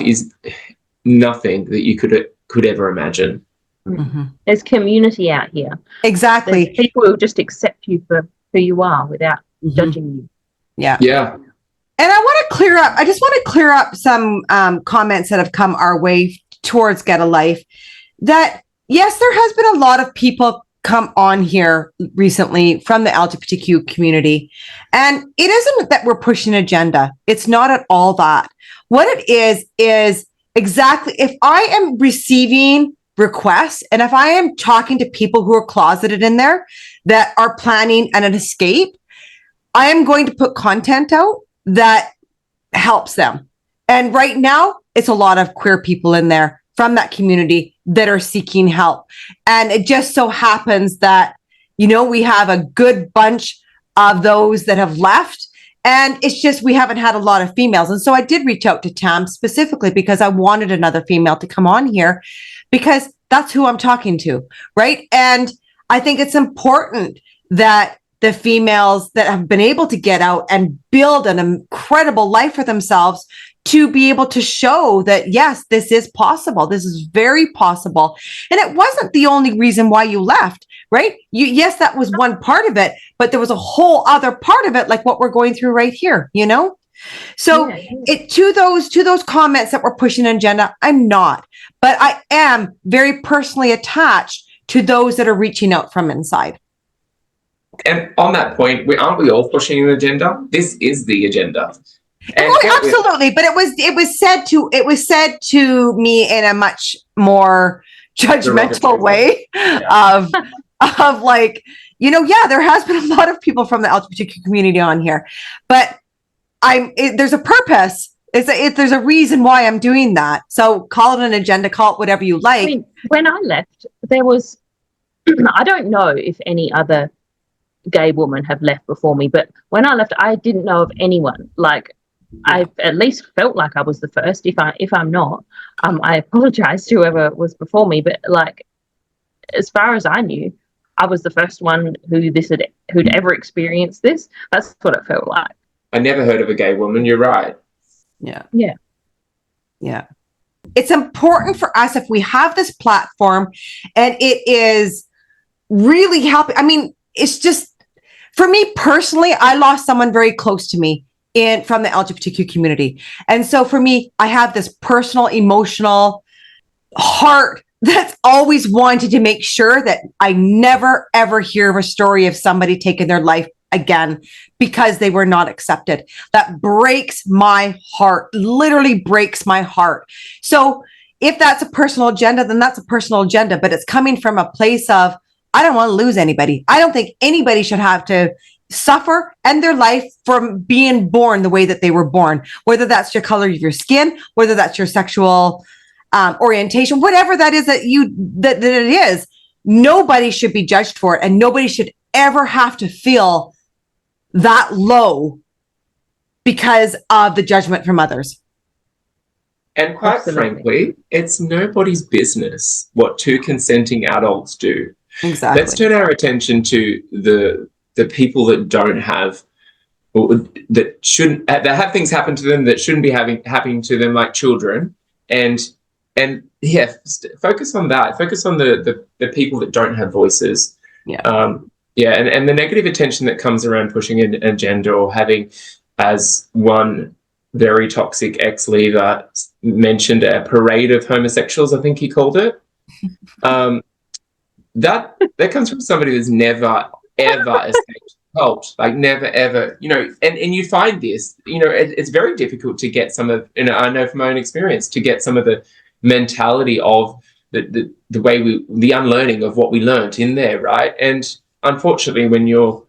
is nothing that you could ever imagine. Mm-hmm. There's community out here. Exactly. There's people who just accept you for who you are without judging you. Yeah. Yeah. And I just want to clear up some comments that have come our way towards Get a Life, that yes, there has been a lot of people come on here recently from the LGBTQ community. And it isn't that we're pushing an agenda. It's not at all that. What it is exactly, if I am receiving requests and if I am talking to people who are closeted in there that are planning an escape, I am going to put content out that helps them. And right now, it's a lot of queer people in there from that community that are seeking help. And it just so happens that, we have a good bunch of those that have left. And it's just, we haven't had a lot of females. And so I did reach out to Tam specifically because I wanted another female to come on here, because that's who I'm talking to, right? And I think it's important that the females that have been able to get out and build an incredible life for themselves to be able to show that, yes, this is possible. This is very possible. And it wasn't the only reason why you left, right? Yes, that was one part of it, but there was a whole other part of it, like what we're going through right here, So to those comments that were pushing an agenda, I'm not, but I am very personally attached to those that are reaching out from inside. And on that point, aren't we all pushing an agenda? This is the agenda. And absolutely, but it was said to me in a much more judgmental way of like, there has been a lot of people from the LGBTQ community on here, but there's a purpose. There's a reason why I'm doing that. So call it an agenda, call it whatever you like. I mean, when I left, there was, I don't know if any other gay woman have left before me, but when I left, I didn't know of anyone. Like, I at least felt like I was the first. If I'm not, I apologize to whoever was before me. But like, as far as I knew, I was the first one who'd ever experienced this. That's what it felt like. I never heard of a gay woman. You're right. Yeah. It's important for us, if we have this platform and it is really helping. I mean, it's just, for me personally, I lost someone very close to me from the LGBTQ community. And so for me, I have this personal, emotional heart that's always wanted to make sure that I never, ever hear of a story of somebody taking their life again because they were not accepted. That breaks my heart, literally breaks my heart. So if that's a personal agenda, then that's a personal agenda, but it's coming from a place of, I don't want to lose anybody. I don't think anybody should have to suffer end their life from being born the way that they were born, whether that's your color of your skin, whether that's your sexual orientation, whatever that is that it is. Nobody should be judged for it, and nobody should ever have to feel that low because of the judgment from others. And quite frankly, it's nobody's business what two consenting adults do. Exactly. Let's turn our attention to the people that don't have, or that have things happen to them that shouldn't be happening to them, like children, and focus on that. Focus on the people that don't have voices. And the negative attention that comes around pushing an agenda, or having, as one very toxic ex-leaver mentioned, a parade of homosexuals, I think he called it. That comes from somebody that's never ever escaped cult, like never ever, and you find this, it's very difficult to get some of, I know from my own experience, to get some of the mentality of the way the unlearning of what we learnt in there, right? And unfortunately, when you're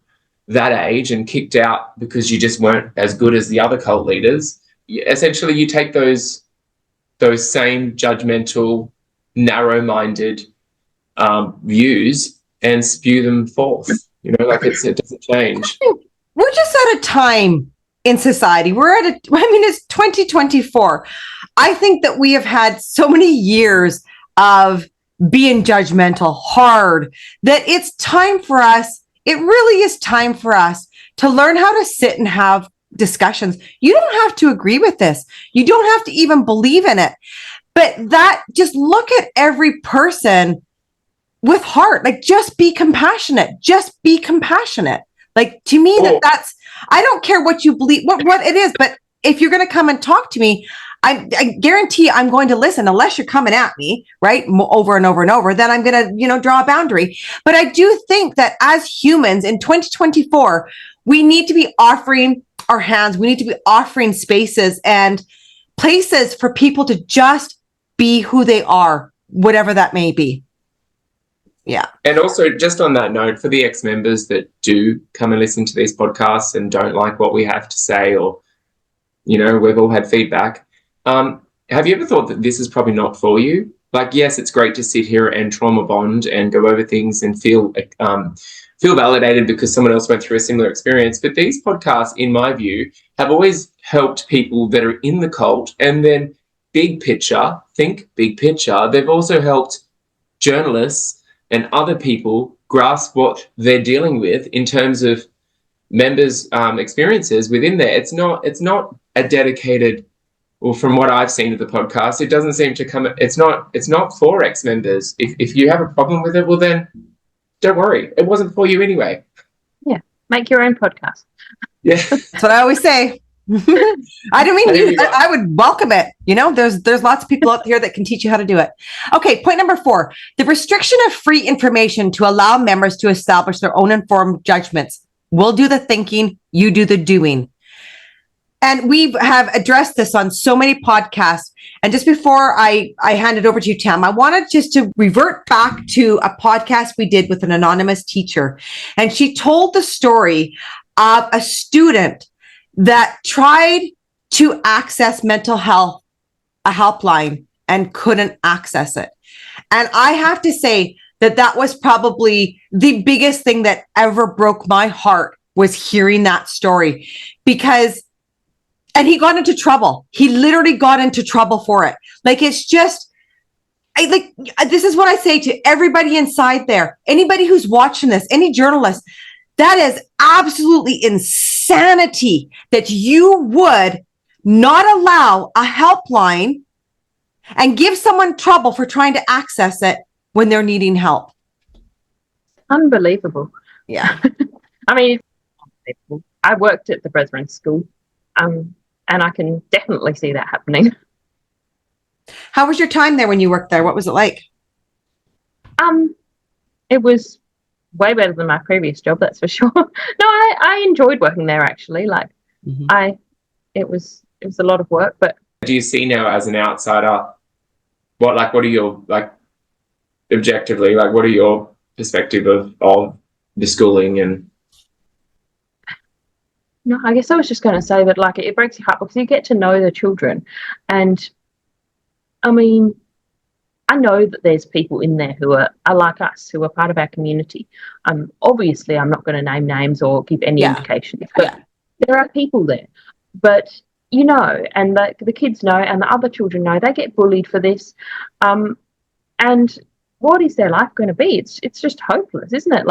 that age and kicked out because you just weren't as good as the other cult leaders, essentially you take those same judgmental, narrow-minded views and spew them forth. It doesn't change. We're just at a time in society. It's 2024. I think that we have had so many years of being judgmental, hard, that it's time for us. It really is time for us to learn how to sit and have discussions. You don't have to agree with this. You don't have to even believe in it. But just look at every person with heart. Like, just be compassionate. Just be compassionate. Like, to me, that's, I don't care what you believe, what it is, but if you're going to come and talk to me, I guarantee I'm going to listen, unless you're coming at me, right? Over and over and over, then I'm going to, draw a boundary. But I do think that as humans in 2024, we need to be offering our hands. We need to be offering spaces and places for people to just be who they are, whatever that may be. Yeah. And also, just on that note, for the ex-members that do come and listen to these podcasts and don't like what we have to say, or, we've all had feedback. Have you ever thought that this is probably not for you? Like, yes, it's great to sit here and trauma bond and go over things and feel validated because someone else went through a similar experience. But these podcasts, in my view, have always helped people that are in the cult. And then big picture, think big picture, they've also helped journalists and other people grasp what they're dealing with in terms of members' experiences within there. It's not a dedicated, well, from what I've seen of the podcast, it doesn't seem to come. It's not for ex-members. If you have a problem with it, well then, don't worry. It wasn't for you anyway. Yeah, make your own podcast. Yeah, that's what I always say. I don't mean I would welcome it. You know, there's lots of people out here that can teach you how to do it. Okay, point number 4, the restriction of free information to allow members to establish their own informed judgments. We'll do the thinking, you do the doing. And we have addressed this on so many podcasts. And just before I hand it over to you, Tam, I wanted just to revert back to a podcast we did with an anonymous teacher. And she told the story of a student that tried to access mental health, a helpline, and couldn't access it. And I have to say that was probably the biggest thing that ever broke my heart, was hearing that story, and he got into trouble. He literally got into trouble for it. Like, it's just, this is what I say to everybody inside there, anybody who's watching this, any journalist, that is absolutely insanity that you would not allow a helpline and give someone trouble for trying to access it when they're needing help. Unbelievable. Yeah. I mean, I worked at the Brethren School, and I can definitely see that happening. How was your time there when you worked there? What was it like? It was way better than my previous job, that's for sure. No, I enjoyed working there, actually. Like, it was a lot of work, but. Do you see now as an outsider, what are your, objectively, what are your perspective of the schooling? And no, I guess I was just going to say that, it breaks your heart because you get to know the children. And I mean, I know that there's people in there who are like us, who are part of our community. Obviously, I'm not going to name names or give any indications, but there are people there. But, and the kids know, and the other children know, they get bullied for this. And what is their life going to be? It's just hopeless, isn't it?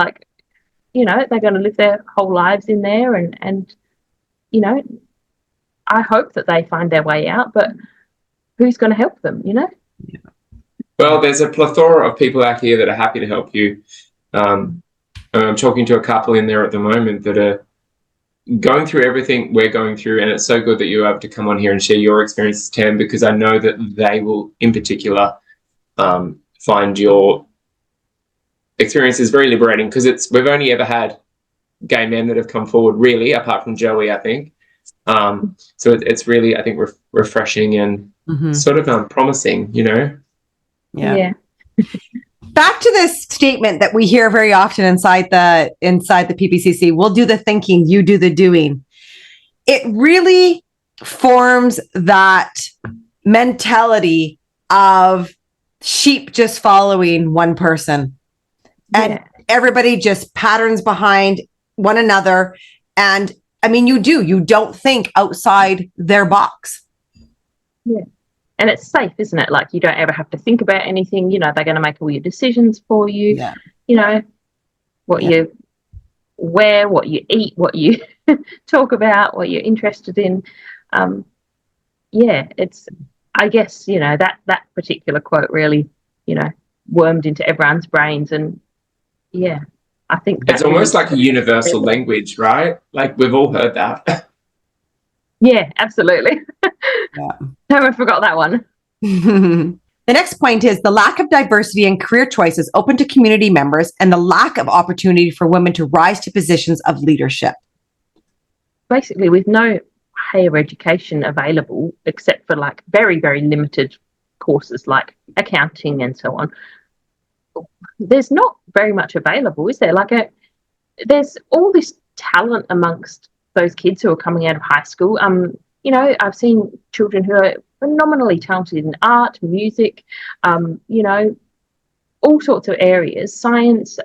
They're going to live their whole lives in there, and I hope that they find their way out, but who's going to help them, Yeah. Well, there's a plethora of people out here that are happy to help you. I'm talking to a couple in there at the moment that are going through everything we're going through, and it's so good that you're able to come on here and share your experiences, Tam, because I know that they will, in particular, find your experiences very liberating, because we've only ever had gay men that have come forward, really, apart from Joey, I think. So it's really, I think, refreshing and sort of promising, Yeah. Back to this statement that we hear very often inside the PBCC, we'll do the thinking, you do the doing. It really forms that mentality of sheep just following one person, and everybody just patterns behind one another. And I mean, you don't think outside their box. Yeah. And it's safe, isn't it? You don't ever have to think about anything. They're going to make all your decisions for you. Yeah. What you wear, what you eat, what you talk about, what you're interested in. It's, I guess, that particular quote really, wormed into everyone's brains. And I think it's almost like a universal language, right? We've all heard that. Yeah, absolutely. No one forgot that one. The next point is the lack of diversity and career choices open to community members, and the lack of opportunity for women to rise to positions of leadership. Basically, with no higher education available, except for very, very limited courses like accounting and so on, there's not very much available, is there? There's all this talent amongst those kids who are coming out of high school. I've seen children who are phenomenally talented in art, music, all sorts of areas, science,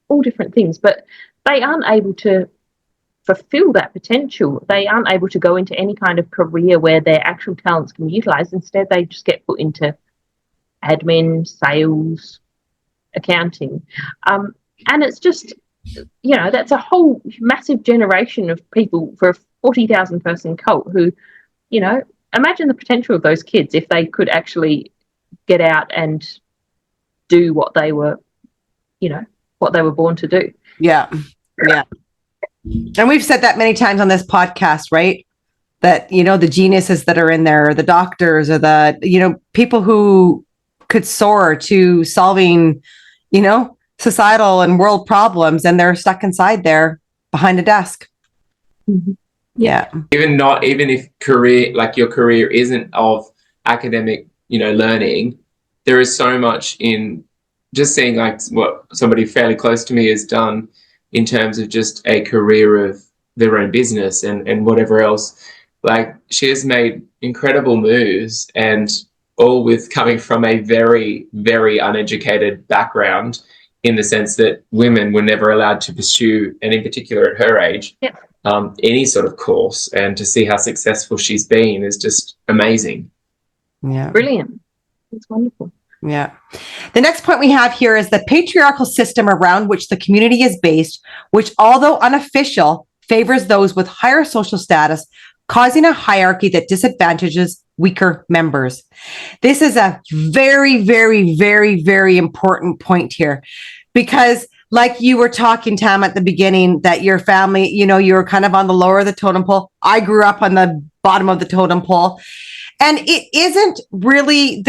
all different things, but they aren't able to fulfill that potential. They aren't able to go into any kind of career where their actual talents can be utilised. Instead, they just get put into admin, sales, accounting. And it's just, that's a whole massive generation of people for a 40,000 person cult who, imagine the potential of those kids if they could actually get out and do what they were born to do. Yeah. And we've said that many times on this podcast, right? that, you know, the geniuses that are in there, or the doctors, or the, you know, people who could soar to solving, you know, societal and world problems, and they're stuck inside there behind a desk. Mm-hmm. Yeah. Even if career, like your career isn't of academic, you know, learning, there is so much in just seeing like what somebody fairly close to me has done in terms of just a career of their own business and whatever else. Like, she has made incredible moves, and all with coming from a very, very uneducated background, in the sense that women were never allowed to pursue, and in particular at her age, any sort of course. And to see how successful she's been is just amazing. Yeah. Brilliant. It's wonderful. Yeah. The next point we have here is the patriarchal system around which the community is based, which, although unofficial, favors those with higher social status, causing a hierarchy that disadvantages weaker members. This is a very, very, very, very important point here, because like you were talking, Tam, at the beginning, that your family, you know, you were kind of on the lower of the totem pole. I grew up on the bottom of the totem pole. And it isn't really,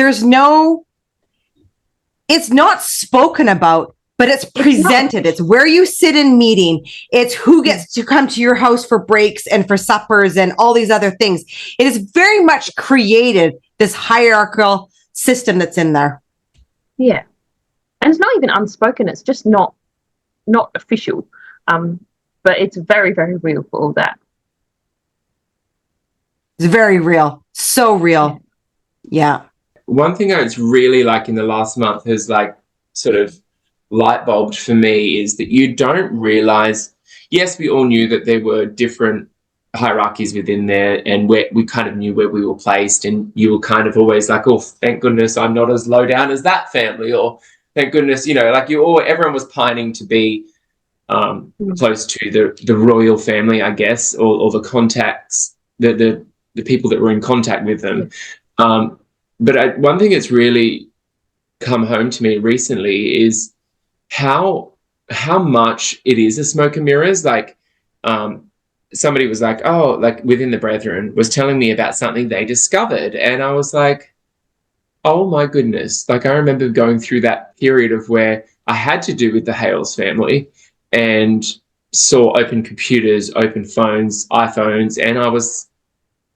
it's not spoken about, but it's presented. It's where you sit in meeting. It's who gets to come to your house for breaks and for suppers and all these other things. It is very much created this hierarchical system that's in there. Yeah. And it's not even unspoken. It's just not official. But it's very, very real for all that. It's very real. So real. Yeah. One thing that's really like in the last month has like sort of light bulbed for me is that you don't realize, yes, we all knew that there were different hierarchies within there, and we kind of knew where we were placed, and you were kind of always like, oh, thank goodness I'm not as low down as that family, or thank goodness, you know, like everyone was pining to be close to the royal family, I guess, or the contacts, the people that were in contact with them. But one thing that's really come home to me recently is how much it is a smoke and mirrors. Like, somebody was like, oh, like within the Brethren was telling me about something they discovered, and I was like, oh my goodness. Like, I remember going through that period of where I had to do with the Hales family and saw open computers, open phones, iPhones, and I was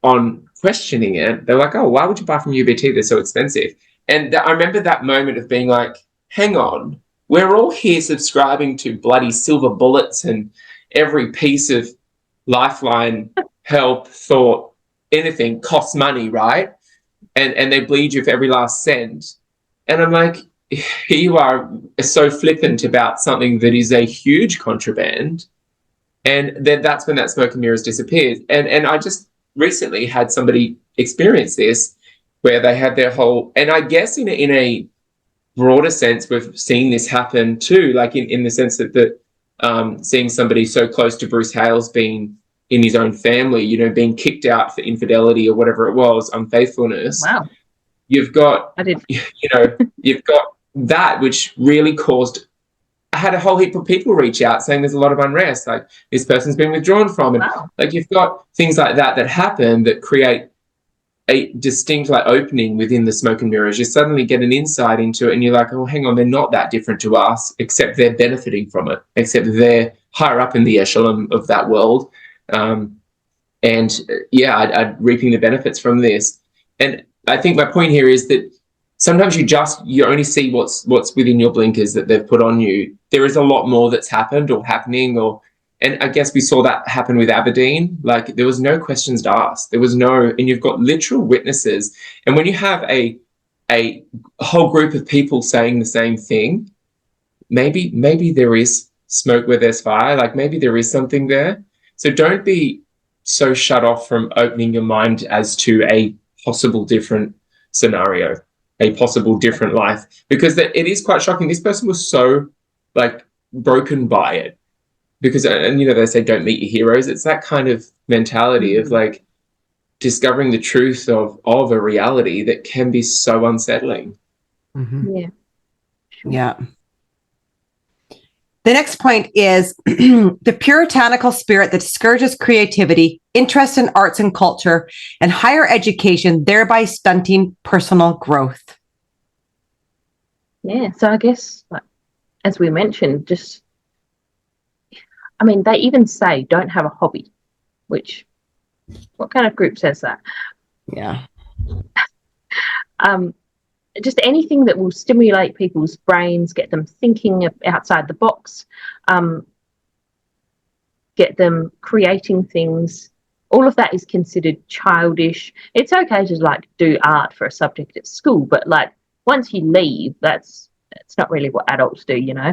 on questioning it. They're like, oh, why would you buy from UBT? They're so expensive. And I remember that moment of being like, hang on, we're all here subscribing to bloody silver bullets and every piece of lifeline, help, thought, anything costs money, right? And they bleed you for every last cent. And I'm like, here you are so flippant about something that is a huge contraband. And then that's when that smoke and mirrors disappears. And I just recently had somebody experience this where they had their whole, and I guess in a broader sense, we've seen this happen too, like in the sense that seeing somebody so close to Bruce Hales being in his own family, you know, being kicked out for infidelity or whatever it was, unfaithfulness. Wow. You've got, you know, you've got that, which really caused, I had a whole heap of people reach out saying there's a lot of unrest, like this person's been withdrawn from. And like, you've got things like that happen that create a distinct like opening within the smoke and mirrors. You suddenly get an insight into it and you're like, oh, hang on, they're not that different to us, except they're benefiting from it, except they're higher up in the echelon of that world. I'm reaping the benefits from this. And I think my point here is that sometimes you only see what's within your blinkers that they've put on you. There is a lot more that's happened or happening, and I guess we saw that happen with Aberdeen. Like, there was no questions asked. And you've got literal witnesses. And when you have a whole group of people saying the same thing, maybe there is smoke where there's fire. Like, maybe there is something there. So don't be so shut off from opening your mind as to a possible different scenario, a possible different life, because it is quite shocking. This person was so like broken by it, because, and you know, they say don't meet your heroes. It's that kind of mentality of like discovering the truth of a reality that can be so unsettling. Mm-hmm. Yeah. Yeah. The next point is the puritanical spirit that discourages creativity, interest in arts and culture, and higher education, thereby stunting personal growth. Yeah, so I guess, like, as we mentioned, they even say don't have a hobby, which, what kind of group says that? Yeah. Just anything that will stimulate people's brains, get them thinking outside the box, get them creating things. All of that is considered childish. It's okay to like do art for a subject at school, but like once you leave, it's not really what adults do, you know.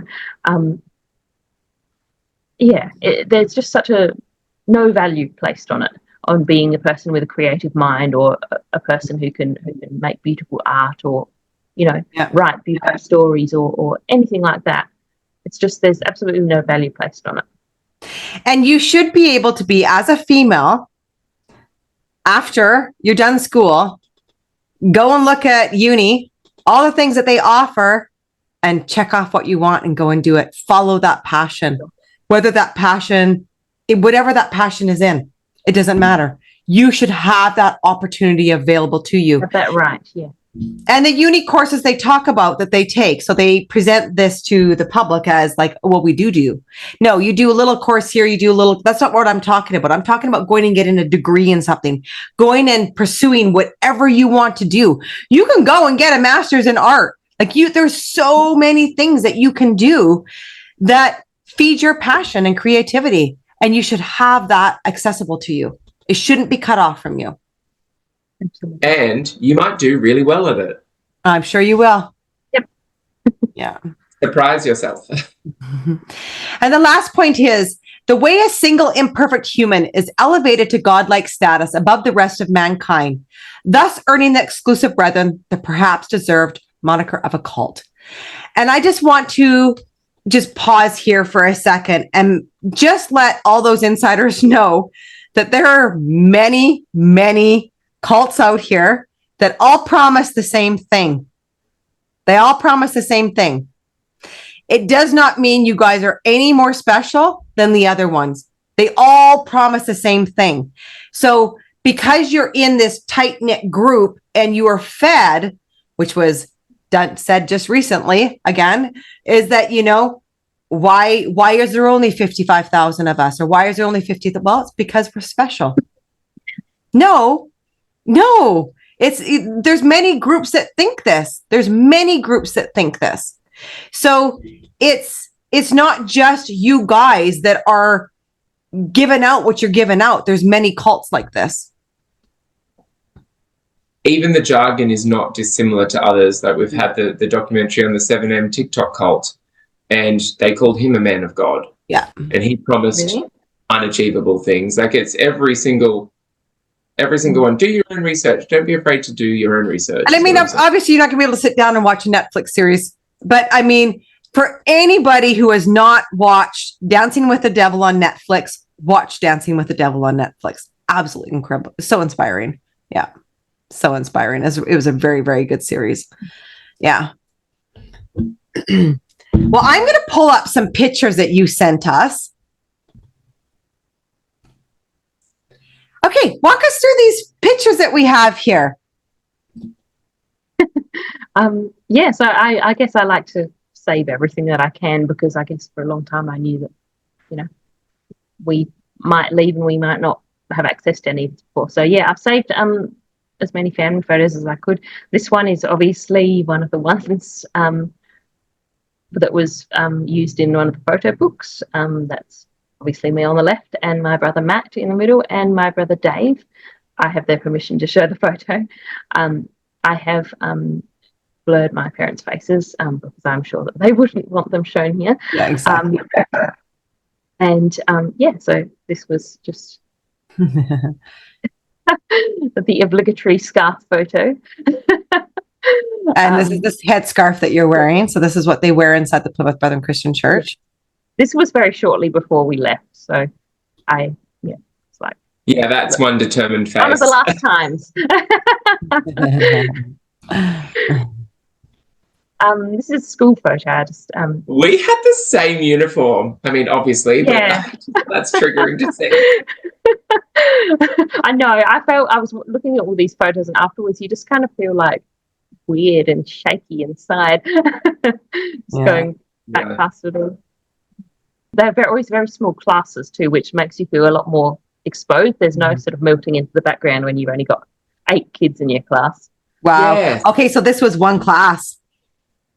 There's just such a no value placed on it, on being a person with a creative mind, or a person who can make beautiful art, or, you know, write beautiful stories, or anything like that. It's just, there's absolutely no value placed on it. And you should be able to be, as a female, after you're done school, go and look at uni, all the things that they offer, and check off what you want and go and do it. Follow that passion, whatever that passion is in. It doesn't matter. You should have that opportunity available to you. Have that right, yeah. And the uni courses they talk about that they take, so they present this to the public as like, well, we do. No, you do a little course here, you do a little, that's not what I'm talking about. I'm talking about going and getting a degree in something, going and pursuing whatever you want to do. You can go and get a master's in art. Like there's so many things that you can do that feed your passion and creativity. And you should have that accessible to you. It shouldn't be cut off from you. And you might do really well at it. I'm sure you will. Yep. Yeah. Surprise yourself. And the last point is the way a single imperfect human is elevated to godlike status above the rest of mankind, thus earning the exclusive brethren the perhaps deserved moniker of a cult. And I just want to just pause here for a second and just let all those insiders know that there are many, many cults out here that all promise the same thing. They all promise the same thing. It does not mean you guys are any more special than the other ones. They all promise the same thing. So because you're in this tight-knit group and you are fed, which was said just recently again, is that, you know, why is there only 55,000 of us, or why is there only 50? Well, it's because we're special. No, there's many groups that think this. There's many groups that think this. So it's not just you guys that are giving out what you're giving out. There's many cults like this. Even the jargon is not dissimilar to others. Like we've had the documentary on the 7M TikTok cult, and they called him a man of God. Yeah. And he promised unachievable things. Like it's every single one. Do your own research. Don't be afraid to do your own research. And I mean, obviously you're not gonna be able to sit down and watch a Netflix series, but I mean, for anybody who has not watched Dancing with the Devil on Netflix, watch Dancing with the Devil on Netflix. Absolutely incredible. So inspiring. Yeah. So inspiring. It was a very, very good series. Yeah. Well, I'm going to pull up some pictures that you sent us. Okay, walk us through these pictures that we have here. So I guess I like to save everything that I can, because I guess for a long time I knew that, you know, we might leave and we might not have access to any of this before. So yeah, I've saved as many family photos as I could. This one is obviously one of the ones that was used in one of the photo books. That's obviously me on the left, and my brother Matt in the middle, and my brother Dave. I have their permission to show the photo. I have blurred my parents' faces because I'm sure that they wouldn't want them shown here. Yeah, exactly. So this was just the obligatory scarf photo. And this is this headscarf that you're wearing. So this is what they wear inside the Plymouth Brethren Christian Church. This was very shortly before we left. So it's like... Yeah, that's one determined face. One of the last times. This is a school photo. I just We had the same uniform. I mean, obviously, Yeah. but that's triggering to see. I know. I was looking at all these photos, and afterwards, you just kind of feel like weird and shaky inside. Just going back past it all. They're always very small classes too, which makes you feel a lot more exposed. There's no sort of melting into the background when you've only got 8 kids in your class. Wow. Yes. Okay, so this was one class.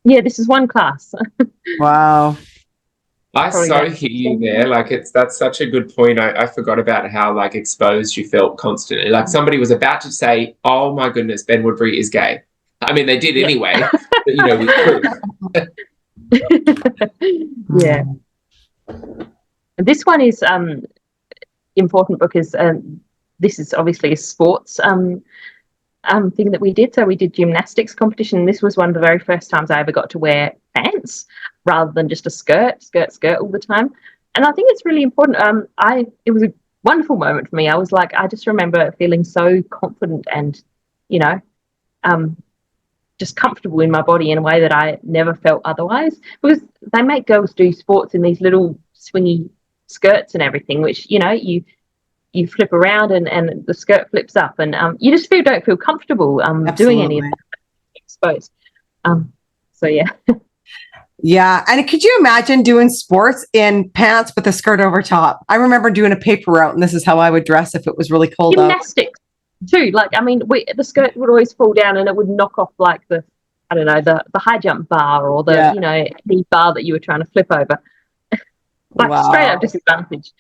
Yeah, this is one class. Wow. I so hear you there. Like that's such a good point. I forgot about how like exposed you felt constantly. Like somebody was about to say, "Oh my goodness, Ben Woodbury is gay." I mean, they did anyway, but you know, with proof. Yeah. And this one is important because this is obviously a sports thing that we did. So we did gymnastics competition. This was one of the very first times I ever got to wear pants rather than just a skirt all the time. And I think it's really important. It was a wonderful moment for me. I was like, I just remember feeling so confident and, you know, just comfortable in my body in a way that I never felt otherwise. Because they make girls do sports in these little swingy skirts and everything, which, you know, you flip around and the skirt flips up, and you just don't feel comfortable doing any of that exposed. So yeah. Yeah. And could you imagine doing sports in pants with a skirt over top? I remember doing a paper route, and this is how I would dress if it was really cold out. Gymnastics too. Like, I mean, the skirt would always fall down and it would knock off like the high jump bar or the, you know, the bar that you were trying to flip over. Like straight up disadvantage.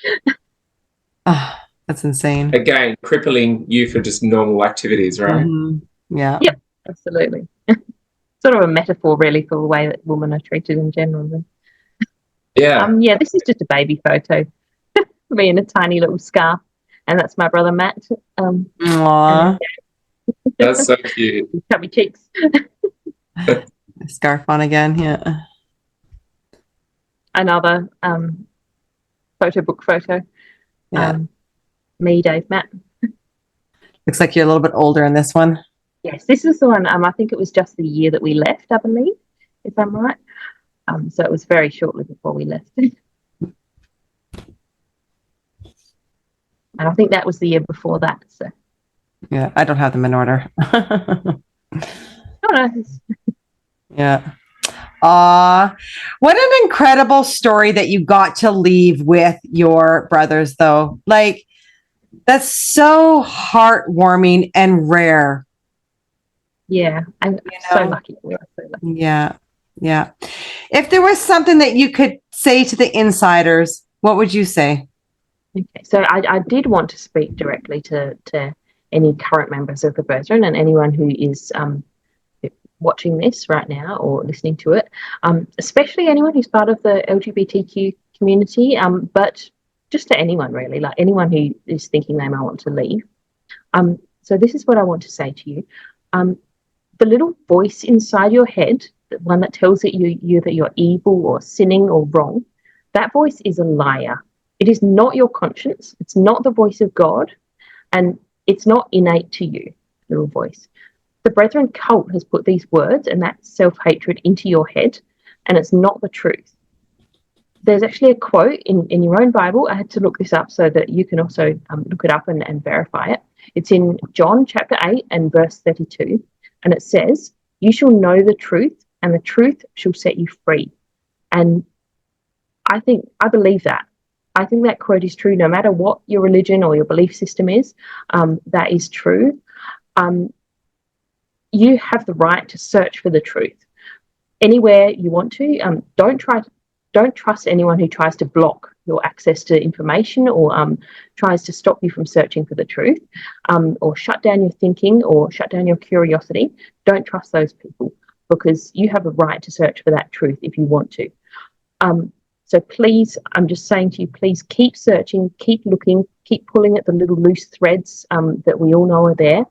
Oh, that's insane. Again, crippling you for just normal activities, right? Mm-hmm. Yeah. Yep, absolutely. Sort of a metaphor, really, for the way that women are treated in general. Yeah. Yeah, this is just a baby photo. Me in a tiny little scarf, and that's my brother Matt. Aww. That's so cute. Chubby cheeks. Scarf on again, yeah. Another photo book photo. Yeah. Me, Dave, Matt. Looks like you're a little bit older in this one. Yes, this is the one. I think it was just the year that we left, I believe, if I'm right. So it was very shortly before we left. And I think that was the year before that. So yeah, I don't have them in order. oh, no. Yeah. What an incredible story that you got to leave with your brothers, though. Like, that's so heartwarming and rare. Yeah, I'm so lucky. We are so lucky. Yeah. Yeah. If there was something that you could say to the insiders, what would you say? Okay, so I did want to speak directly to any current members of the Brethren and anyone who is watching this right now or listening to it, especially anyone who's part of the LGBTQ community, but just to anyone really, like anyone who is thinking they might want to leave. So this is what I want to say to you. The little voice inside your head, the one that tells you that you're evil or sinning or wrong, that voice is a liar. It is not your conscience. It's not the voice of God, and it's not innate to you, little voice. The Brethren cult has put these words and that self-hatred into your head, and it's not the truth. There's actually a quote in your own Bible. I had to look this up so that you can also look it up and verify it. It's in John chapter 8 and verse 32, and it says, "You shall know the truth, and the truth shall set you free." And I believe that. I think that quote is true no matter what your religion or your belief system is. That is true. You have the right to search for the truth anywhere you want to. Don't trust anyone who tries to block your access to information or tries to stop you from searching for the truth, or shut down your thinking or shut down your curiosity. Don't trust those people, because you have a right to search for that truth if you want to. So please, I'm just saying to you, please keep searching, keep looking, keep pulling at the little loose threads that we all know are there.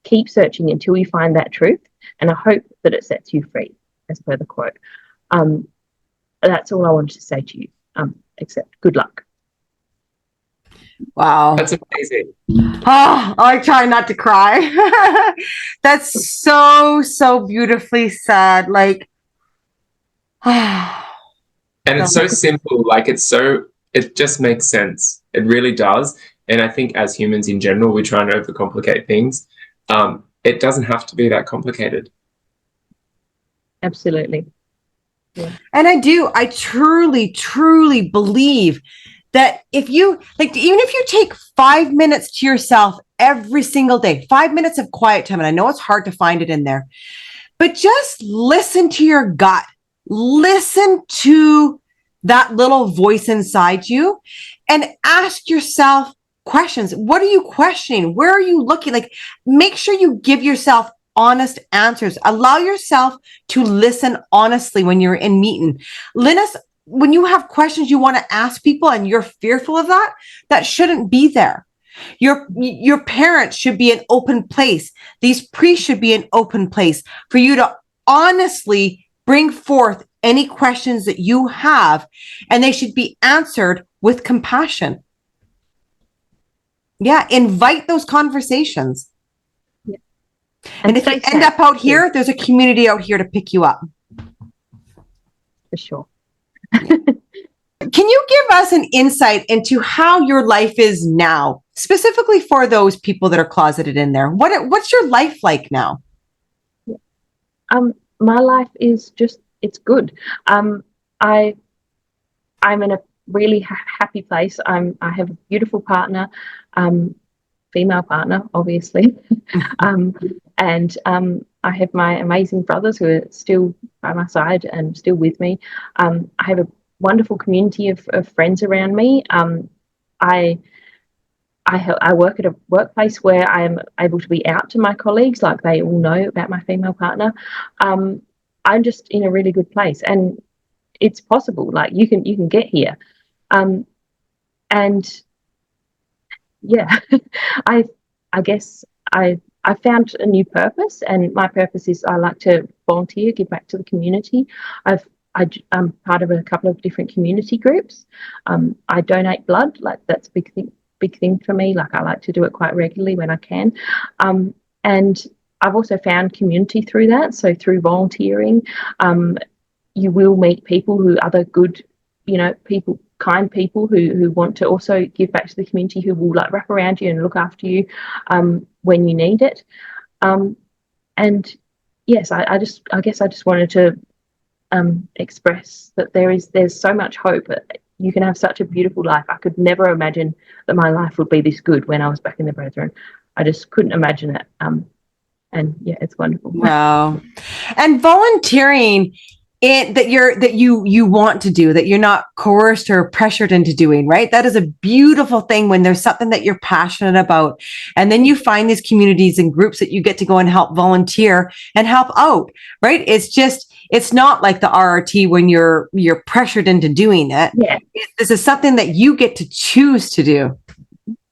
Keep searching until you find that truth, and I hope that it sets you free, as per the quote. That's all I wanted to say to you, except good luck. Wow. That's amazing. Oh, I try not to cry. That's so beautifully said. Like, And it's so simple, like it just makes sense. It really does. And I think as humans in general, we try and overcomplicate things. It doesn't have to be that complicated. Absolutely. Yeah. And I truly, truly believe that if you like, even if you take 5 minutes to yourself every single day, 5 minutes of quiet time, and I know it's hard to find it in there, but just listen to your gut, listen to that little voice inside you and ask yourself questions. What are you questioning? Where are you looking? Like, make sure you give yourself honest answers. Allow yourself to listen honestly when you're in meeting. Linus, when you have questions you want to ask people and you're fearful of that, that shouldn't be there. Your parents should be an open place. These priests should be an open place for you to honestly bring forth any questions that you have, and they should be answered with compassion. Yeah, invite those conversations. Yeah. And if you end up out here, there's a community out here to pick you up. For sure. Can you give us an insight into how your life is now, specifically for those people that are closeted in there? What's your life like now? My life is just, it's good. I'm in a really happy place. I have a beautiful partner, female partner, obviously. And I have my amazing brothers who are still by my side and still with me. I have a wonderful community of friends around me. I work at a workplace where I'm able to be out to my colleagues, like they all know about my female partner. I'm just in a really good place, and it's possible. Like you can get here, and yeah, I guess I found a new purpose, and my purpose is I like to volunteer, give back to the community. I'm part of a couple of different community groups. I donate blood, like that's a big thing for me. Like I like to do it quite regularly when I can. And I've also found community through that. So through volunteering, you will meet people who are other good, people, kind people who want to also give back to the community, who will like wrap around you and look after you when you need it. And yes, I guess I just wanted to express that there's so much hope. You can have such a beautiful life. I could never imagine that my life would be this good when I was back in the Brethren. I just couldn't imagine it. And yeah, it's wonderful. Wow. And volunteering that you want to do, that you're not coerced or pressured into doing, right? That is a beautiful thing when there's something that you're passionate about. And then you find these communities and groups that you get to go and help volunteer and help out, right? It's not like the RRT when you're pressured into doing it. Yeah. This is something that you get to choose to do.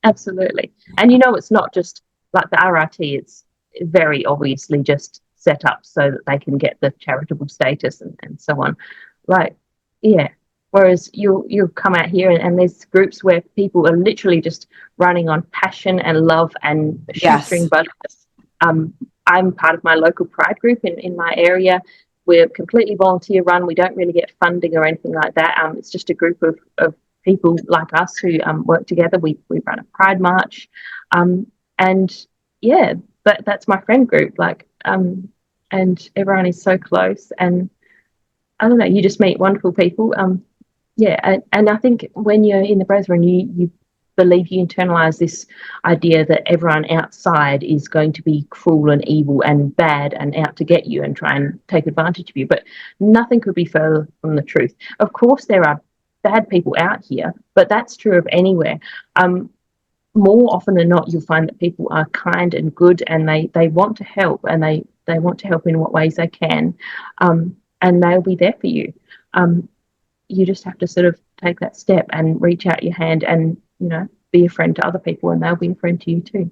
Absolutely. And it's not just like the RRT, it's very obviously just set up so that they can get the charitable status and so on. Like, yeah. Whereas you'll come out here and there's groups where people are literally just running on passion and love and shoestring budgets. I'm part of my local pride group in my area. We're completely volunteer run. We don't really get funding or anything like that. It's just a group of people like us who work together. We run a pride march. And yeah, that's my friend group. Like, and everyone is so close. And I don't know, you just meet wonderful people. Yeah, and I think when you're in the Brethren, you believe, you internalize this idea that everyone outside is going to be cruel and evil and bad and out to get you and try and take advantage of you. But nothing could be further from the truth. Of course, there are bad people out here, but that's true of anywhere. More often than not, you'll find that people are kind and good, and they want to help, and they want to help in what ways they can, and they'll be there for you. You just have to sort of take that step and reach out your hand and be a friend to other people, and they'll be a friend to you too.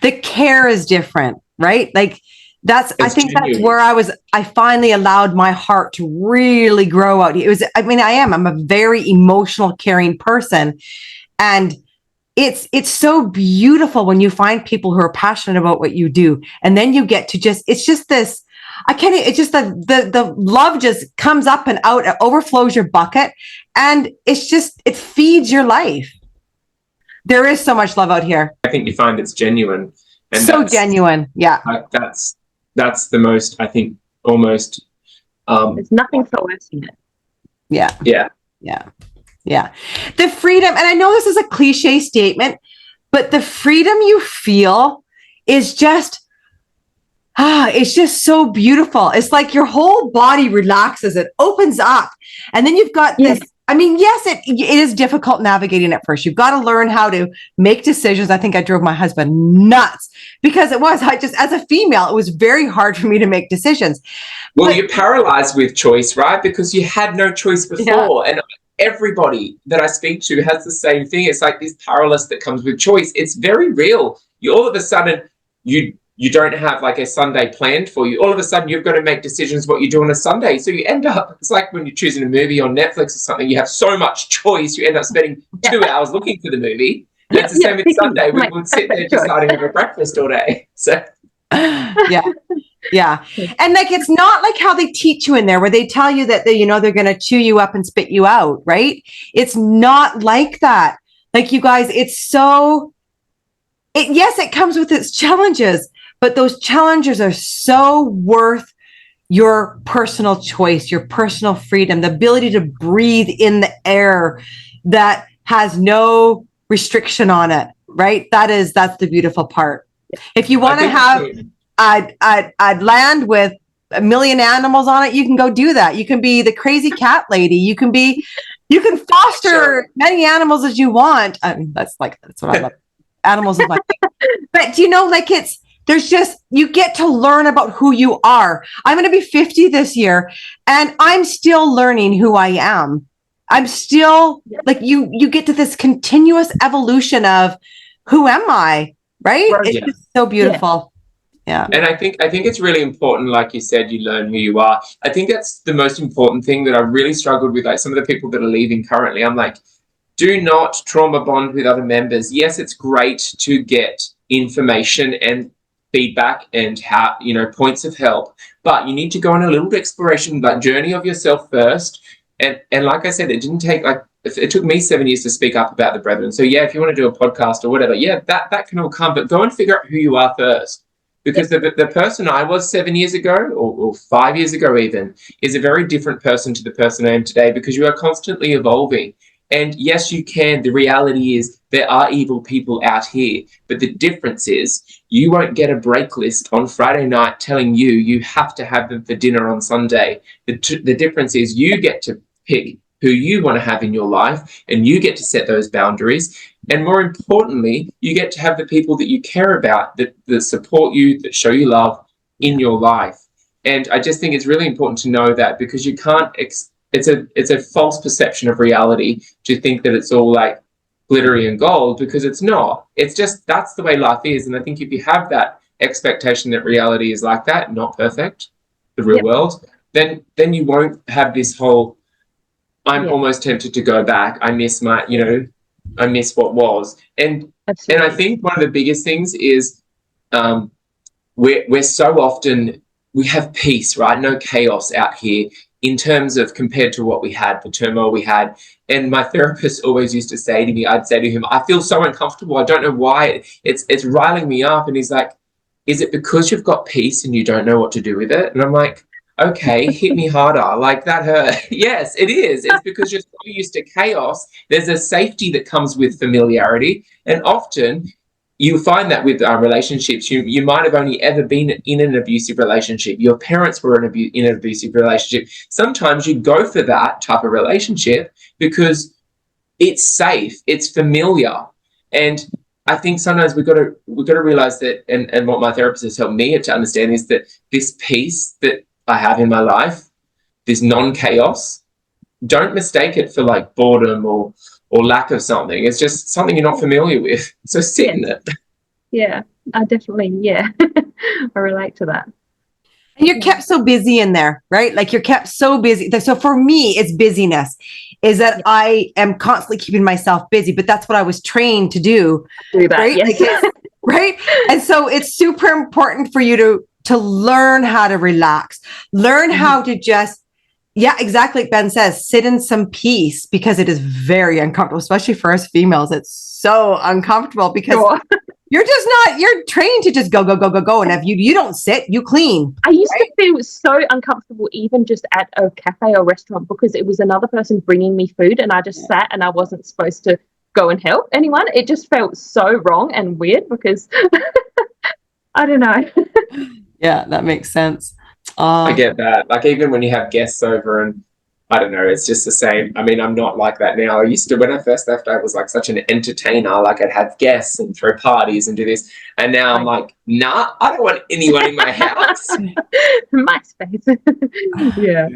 The care is different, right? Like I think that's where I finally allowed my heart to really grow out. I'm a very emotional, caring person, and it's so beautiful when you find people who are passionate about what you do, and then you get to it's just this, I can't, it's just the love just comes up and out, it overflows your bucket. And it's just, it feeds your life. There is so much love out here. I think you find it's genuine. And So genuine. Yeah. Like that's the most, I think, almost. There's nothing coercing it. Yeah. Yeah. Yeah. Yeah. The freedom, and I know this is a cliche statement, but the freedom you feel is just, it's just so beautiful. It's like your whole body relaxes, it opens up. And then you've got this, I mean, yes, it is difficult navigating at first. You've got to learn how to make decisions. I think I drove my husband nuts because as a female, it was very hard for me to make decisions. Well, you're paralyzed with choice, right? Because you had no choice before. Yeah. And everybody that I speak to has the same thing. It's like this paralysis that comes with choice. It's very real. You all of a sudden, you don't have like a Sunday planned for you. All of a sudden, you've got to make decisions what you do on a Sunday. So you end up, it's like when you're choosing a movie on Netflix or something, you have so much choice, you end up spending 2 hours looking for the movie. And it's the same with Sunday. We would sit there deciding over breakfast all day. So yeah. And like, it's not like how they teach you in there where they tell you that they're going to chew you up and spit you out, right? It's not like that. Like, you guys, it's so, yes, it comes with its challenges, but those challenges are so worth your personal choice, your personal freedom, the ability to breathe in the air that has no restriction on it, right? That's the beautiful part. If you want to have a land with 1 million animals on it, you can go do that. You can be the crazy cat lady. You can foster many animals as you want. I mean, that's what I love. Animals is my thing. But you get to learn about who you are. I'm going to be 50 this year and I'm still learning who I am. I'm still like, you get to this continuous evolution of who am I, right? It's just so beautiful. Yeah. And I think it's really important, like you said, you learn who you are. I think that's the most important thing that I really struggled with, like some of the people that are leaving currently. I'm like, do not trauma bond with other members. Yes, it's great to get information and feedback and how, points of help, but you need to go on a little exploration, like journey of yourself first. And like I said, it didn't take it took me 7 years to speak up about the brethren. So yeah, if you want to do a podcast or whatever, that can all come, but go and figure out who you are first. Because the person I was 7 years ago or 5 years ago even is a very different person to the person I am today, because you are constantly evolving. And yes, you can. The reality is there are evil people out here. But the difference is you won't get a break list on Friday night telling you have to have them for dinner on Sunday. The difference is you get to pick who you want to have in your life, and you get to set those boundaries. And more importantly, you get to have the people that you care about, that support you, that show you love in your life. And I just think it's really important to know that, because you can't, it's a false perception of reality to think that it's all like glittery and gold, because it's not. It's just, that's the way life is. And I think if you have that expectation that reality is like that, not perfect, the real world, then you won't have this whole, I'm almost tempted to go back. I miss my, I miss what was. And I think one of the biggest things is we're so often, we have peace, right? No chaos out here in terms of compared to what we had, the turmoil we had. And my therapist always used to say to me, I'd say to him, I feel so uncomfortable. I don't know why. It's riling me up. And he's like, is it because you've got peace and you don't know what to do with it? And I'm like, okay, hit me harder. Like that hurt. Yes, it is. It's because you're so used to chaos. There's a safety that comes with familiarity. And often you find that with relationships, you might have only ever been in an abusive relationship. Your parents were in an abusive relationship. Sometimes you go for that type of relationship because it's safe, it's familiar. And I think sometimes we've got to realize that, and what my therapist has helped me to understand is that this peace that I have in my life, this non-chaos, don't mistake it for like boredom or lack of something. It's just something you're not familiar with. So sit in it. Yeah, I definitely, I relate to that. And you're kept so busy in there, right? Like you're kept so busy. So for me, it's busyness, is that I am constantly keeping myself busy, but that's what I was trained to do. Do that, right? yes. Right? And so it's super important for you to learn how to relax, learn how to just, yeah, exactly like Ben says, sit in some peace, because it is very uncomfortable, especially for us females. It's so uncomfortable because you're trained to just go. And if you don't sit, you clean. I used to feel so uncomfortable even just at a cafe or restaurant, because it was another person bringing me food and I just sat and I wasn't supposed to go and help anyone. It just felt so wrong and weird because I don't know. Yeah, that makes sense. I get that. Like, even when you have guests over, and I don't know, it's just the same. I mean, I'm not like that now. I used to, when I first left, I was like such an entertainer. Like, I'd have guests and throw parties and do this. And now I'm like, nah, I don't want anyone in my house. My space. Yeah.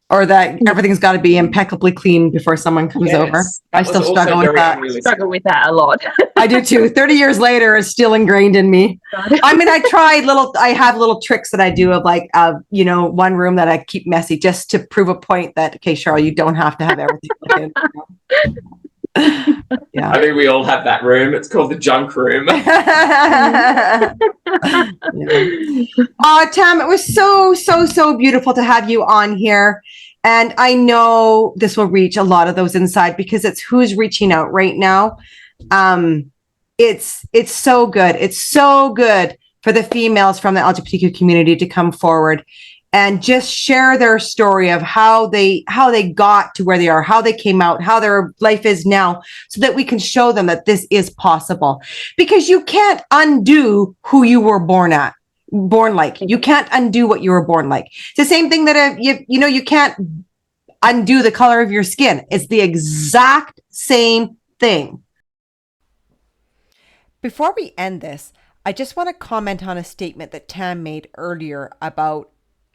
Or that everything's got to be impeccably clean before someone comes over. I still struggle with that. Struggle with that a lot. I do too. 30 years later, it's still ingrained in me. I mean, I have little tricks that I do of like, one room that I keep messy just to prove a point that, okay, Cheryl, you don't have to have everything. Yeah. I think we all have that room. It's called the junk room. Tam, it was so beautiful to have you on here. And I know this will reach a lot of those inside, because it's who's reaching out right now. It's so good. It's so good for the females from the LGBTQ community to come forward and just share their story of how they got to where they are, how they came out, how their life is now, so that we can show them that this is possible. Because you can't undo who you were born like. You can't undo what you were born like. It's the same thing that you can't undo the color of your skin. It's the exact same thing. Before we end this, I just want to comment on a statement that Tam made earlier about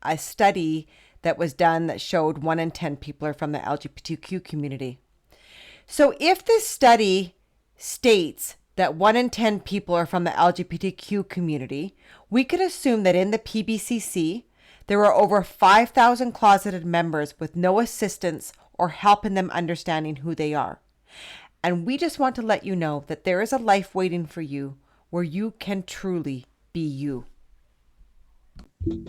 a study that was done that showed 1 in 10 people are from the LGBTQ community. So if this study states that 1 in 10 people are from the LGBTQ community, we could assume that in the PBCC, there are over 5,000 closeted members with no assistance or help in them understanding who they are. And we just want to let you know that there is a life waiting for you where you can truly be you.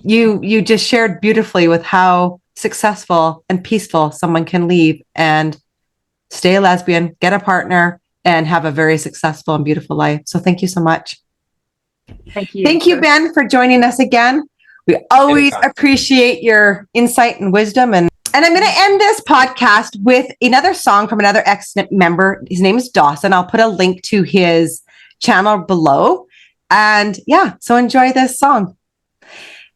You just shared beautifully with how successful and peaceful someone can leave and stay a lesbian, get a partner, and have a very successful and beautiful life. So thank you so much. Thank you. Thank you, Ben, for joining us again. We always appreciate your insight and wisdom. And I'm going to end this podcast with another song from another ex-member. His name is Dawson. I'll put a link to his channel below. And yeah, so enjoy this song.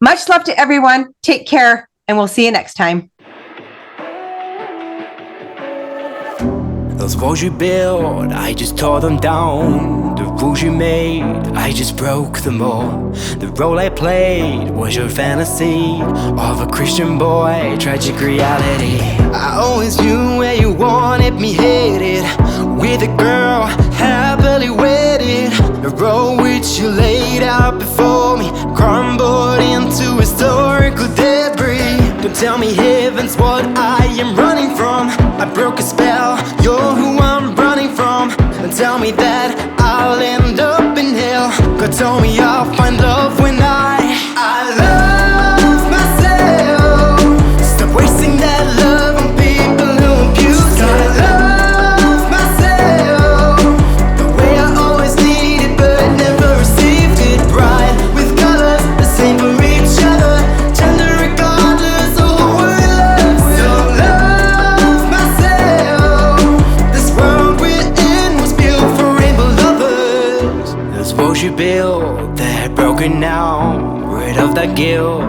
Much love to everyone. Take care, and we'll see you next time. Those walls you built, I just tore them down. The rules you made, I just broke them all. The role I played was your fantasy of a Christian boy, tragic reality. I always knew where you wanted me headed, with a girl happily wedded. The road which you laid out before me crumbled into historical debris. Don't tell me heaven's what I am running from. I broke a spell, you're who I'm running from. And tell me that I'll end up in hell. God told me I'll find love when I love myself. Stop wasting that love on people who abuse it. I love myself the way I always needed but never received it. Bright with colors, the same for each other, tender regardless of who we love. So love myself. This world we're in was built for rainbow lovers. Those walls you built, they're broken now. Rid of that guilt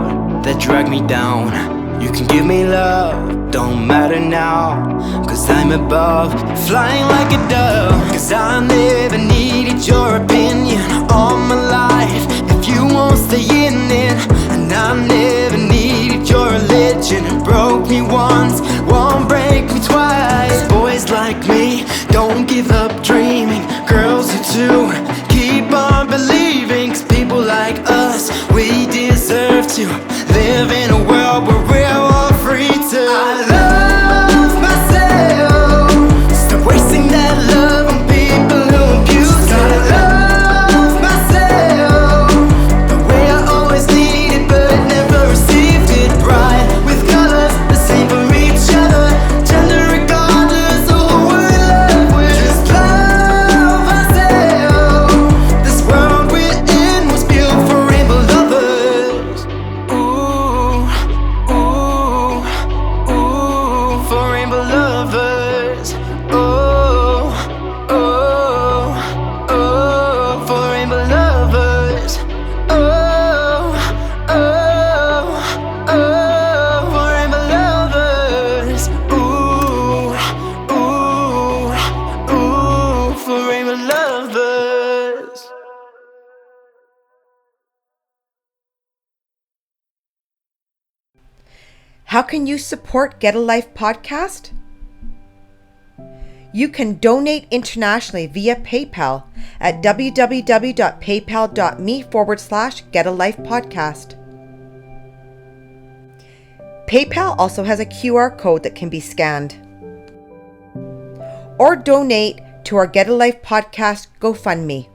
that dragged me down. You can give me love, don't matter now, cause I'm above, flying like a dove. Cause I never needed your opinion on my life if you won't stay in it. And I never needed your religion. It broke me once, won't break me twice. Boys like me don't give up dreaming. Girls who do keep on believing. Cause people like us, we deserve to live in a world where we're all free to. I love myself. Stop wasting that love on people How can you support Get a Life podcast? You can donate internationally via PayPal at www.paypal.me/getalifepodcast. PayPal also has a QR code that can be scanned. Or donate to our Get a Life podcast GoFundMe.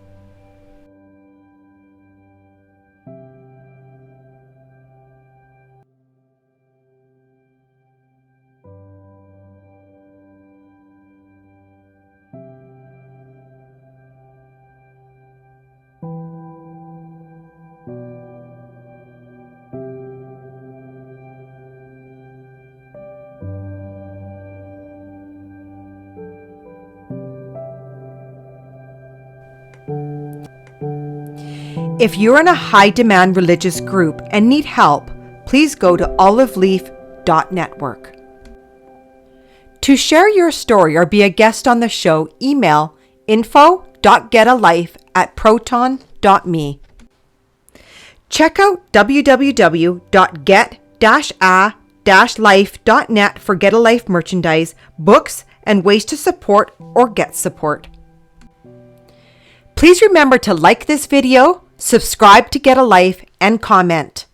If you're in a high-demand religious group and need help, please go to oliveleaf.network. To share your story or be a guest on the show, email info.getalife@proton.me. Check out www.get-a-life.net for Get a Life merchandise, books, and ways to support or get support. Please remember to like this video, subscribe to Get a Life, and comment.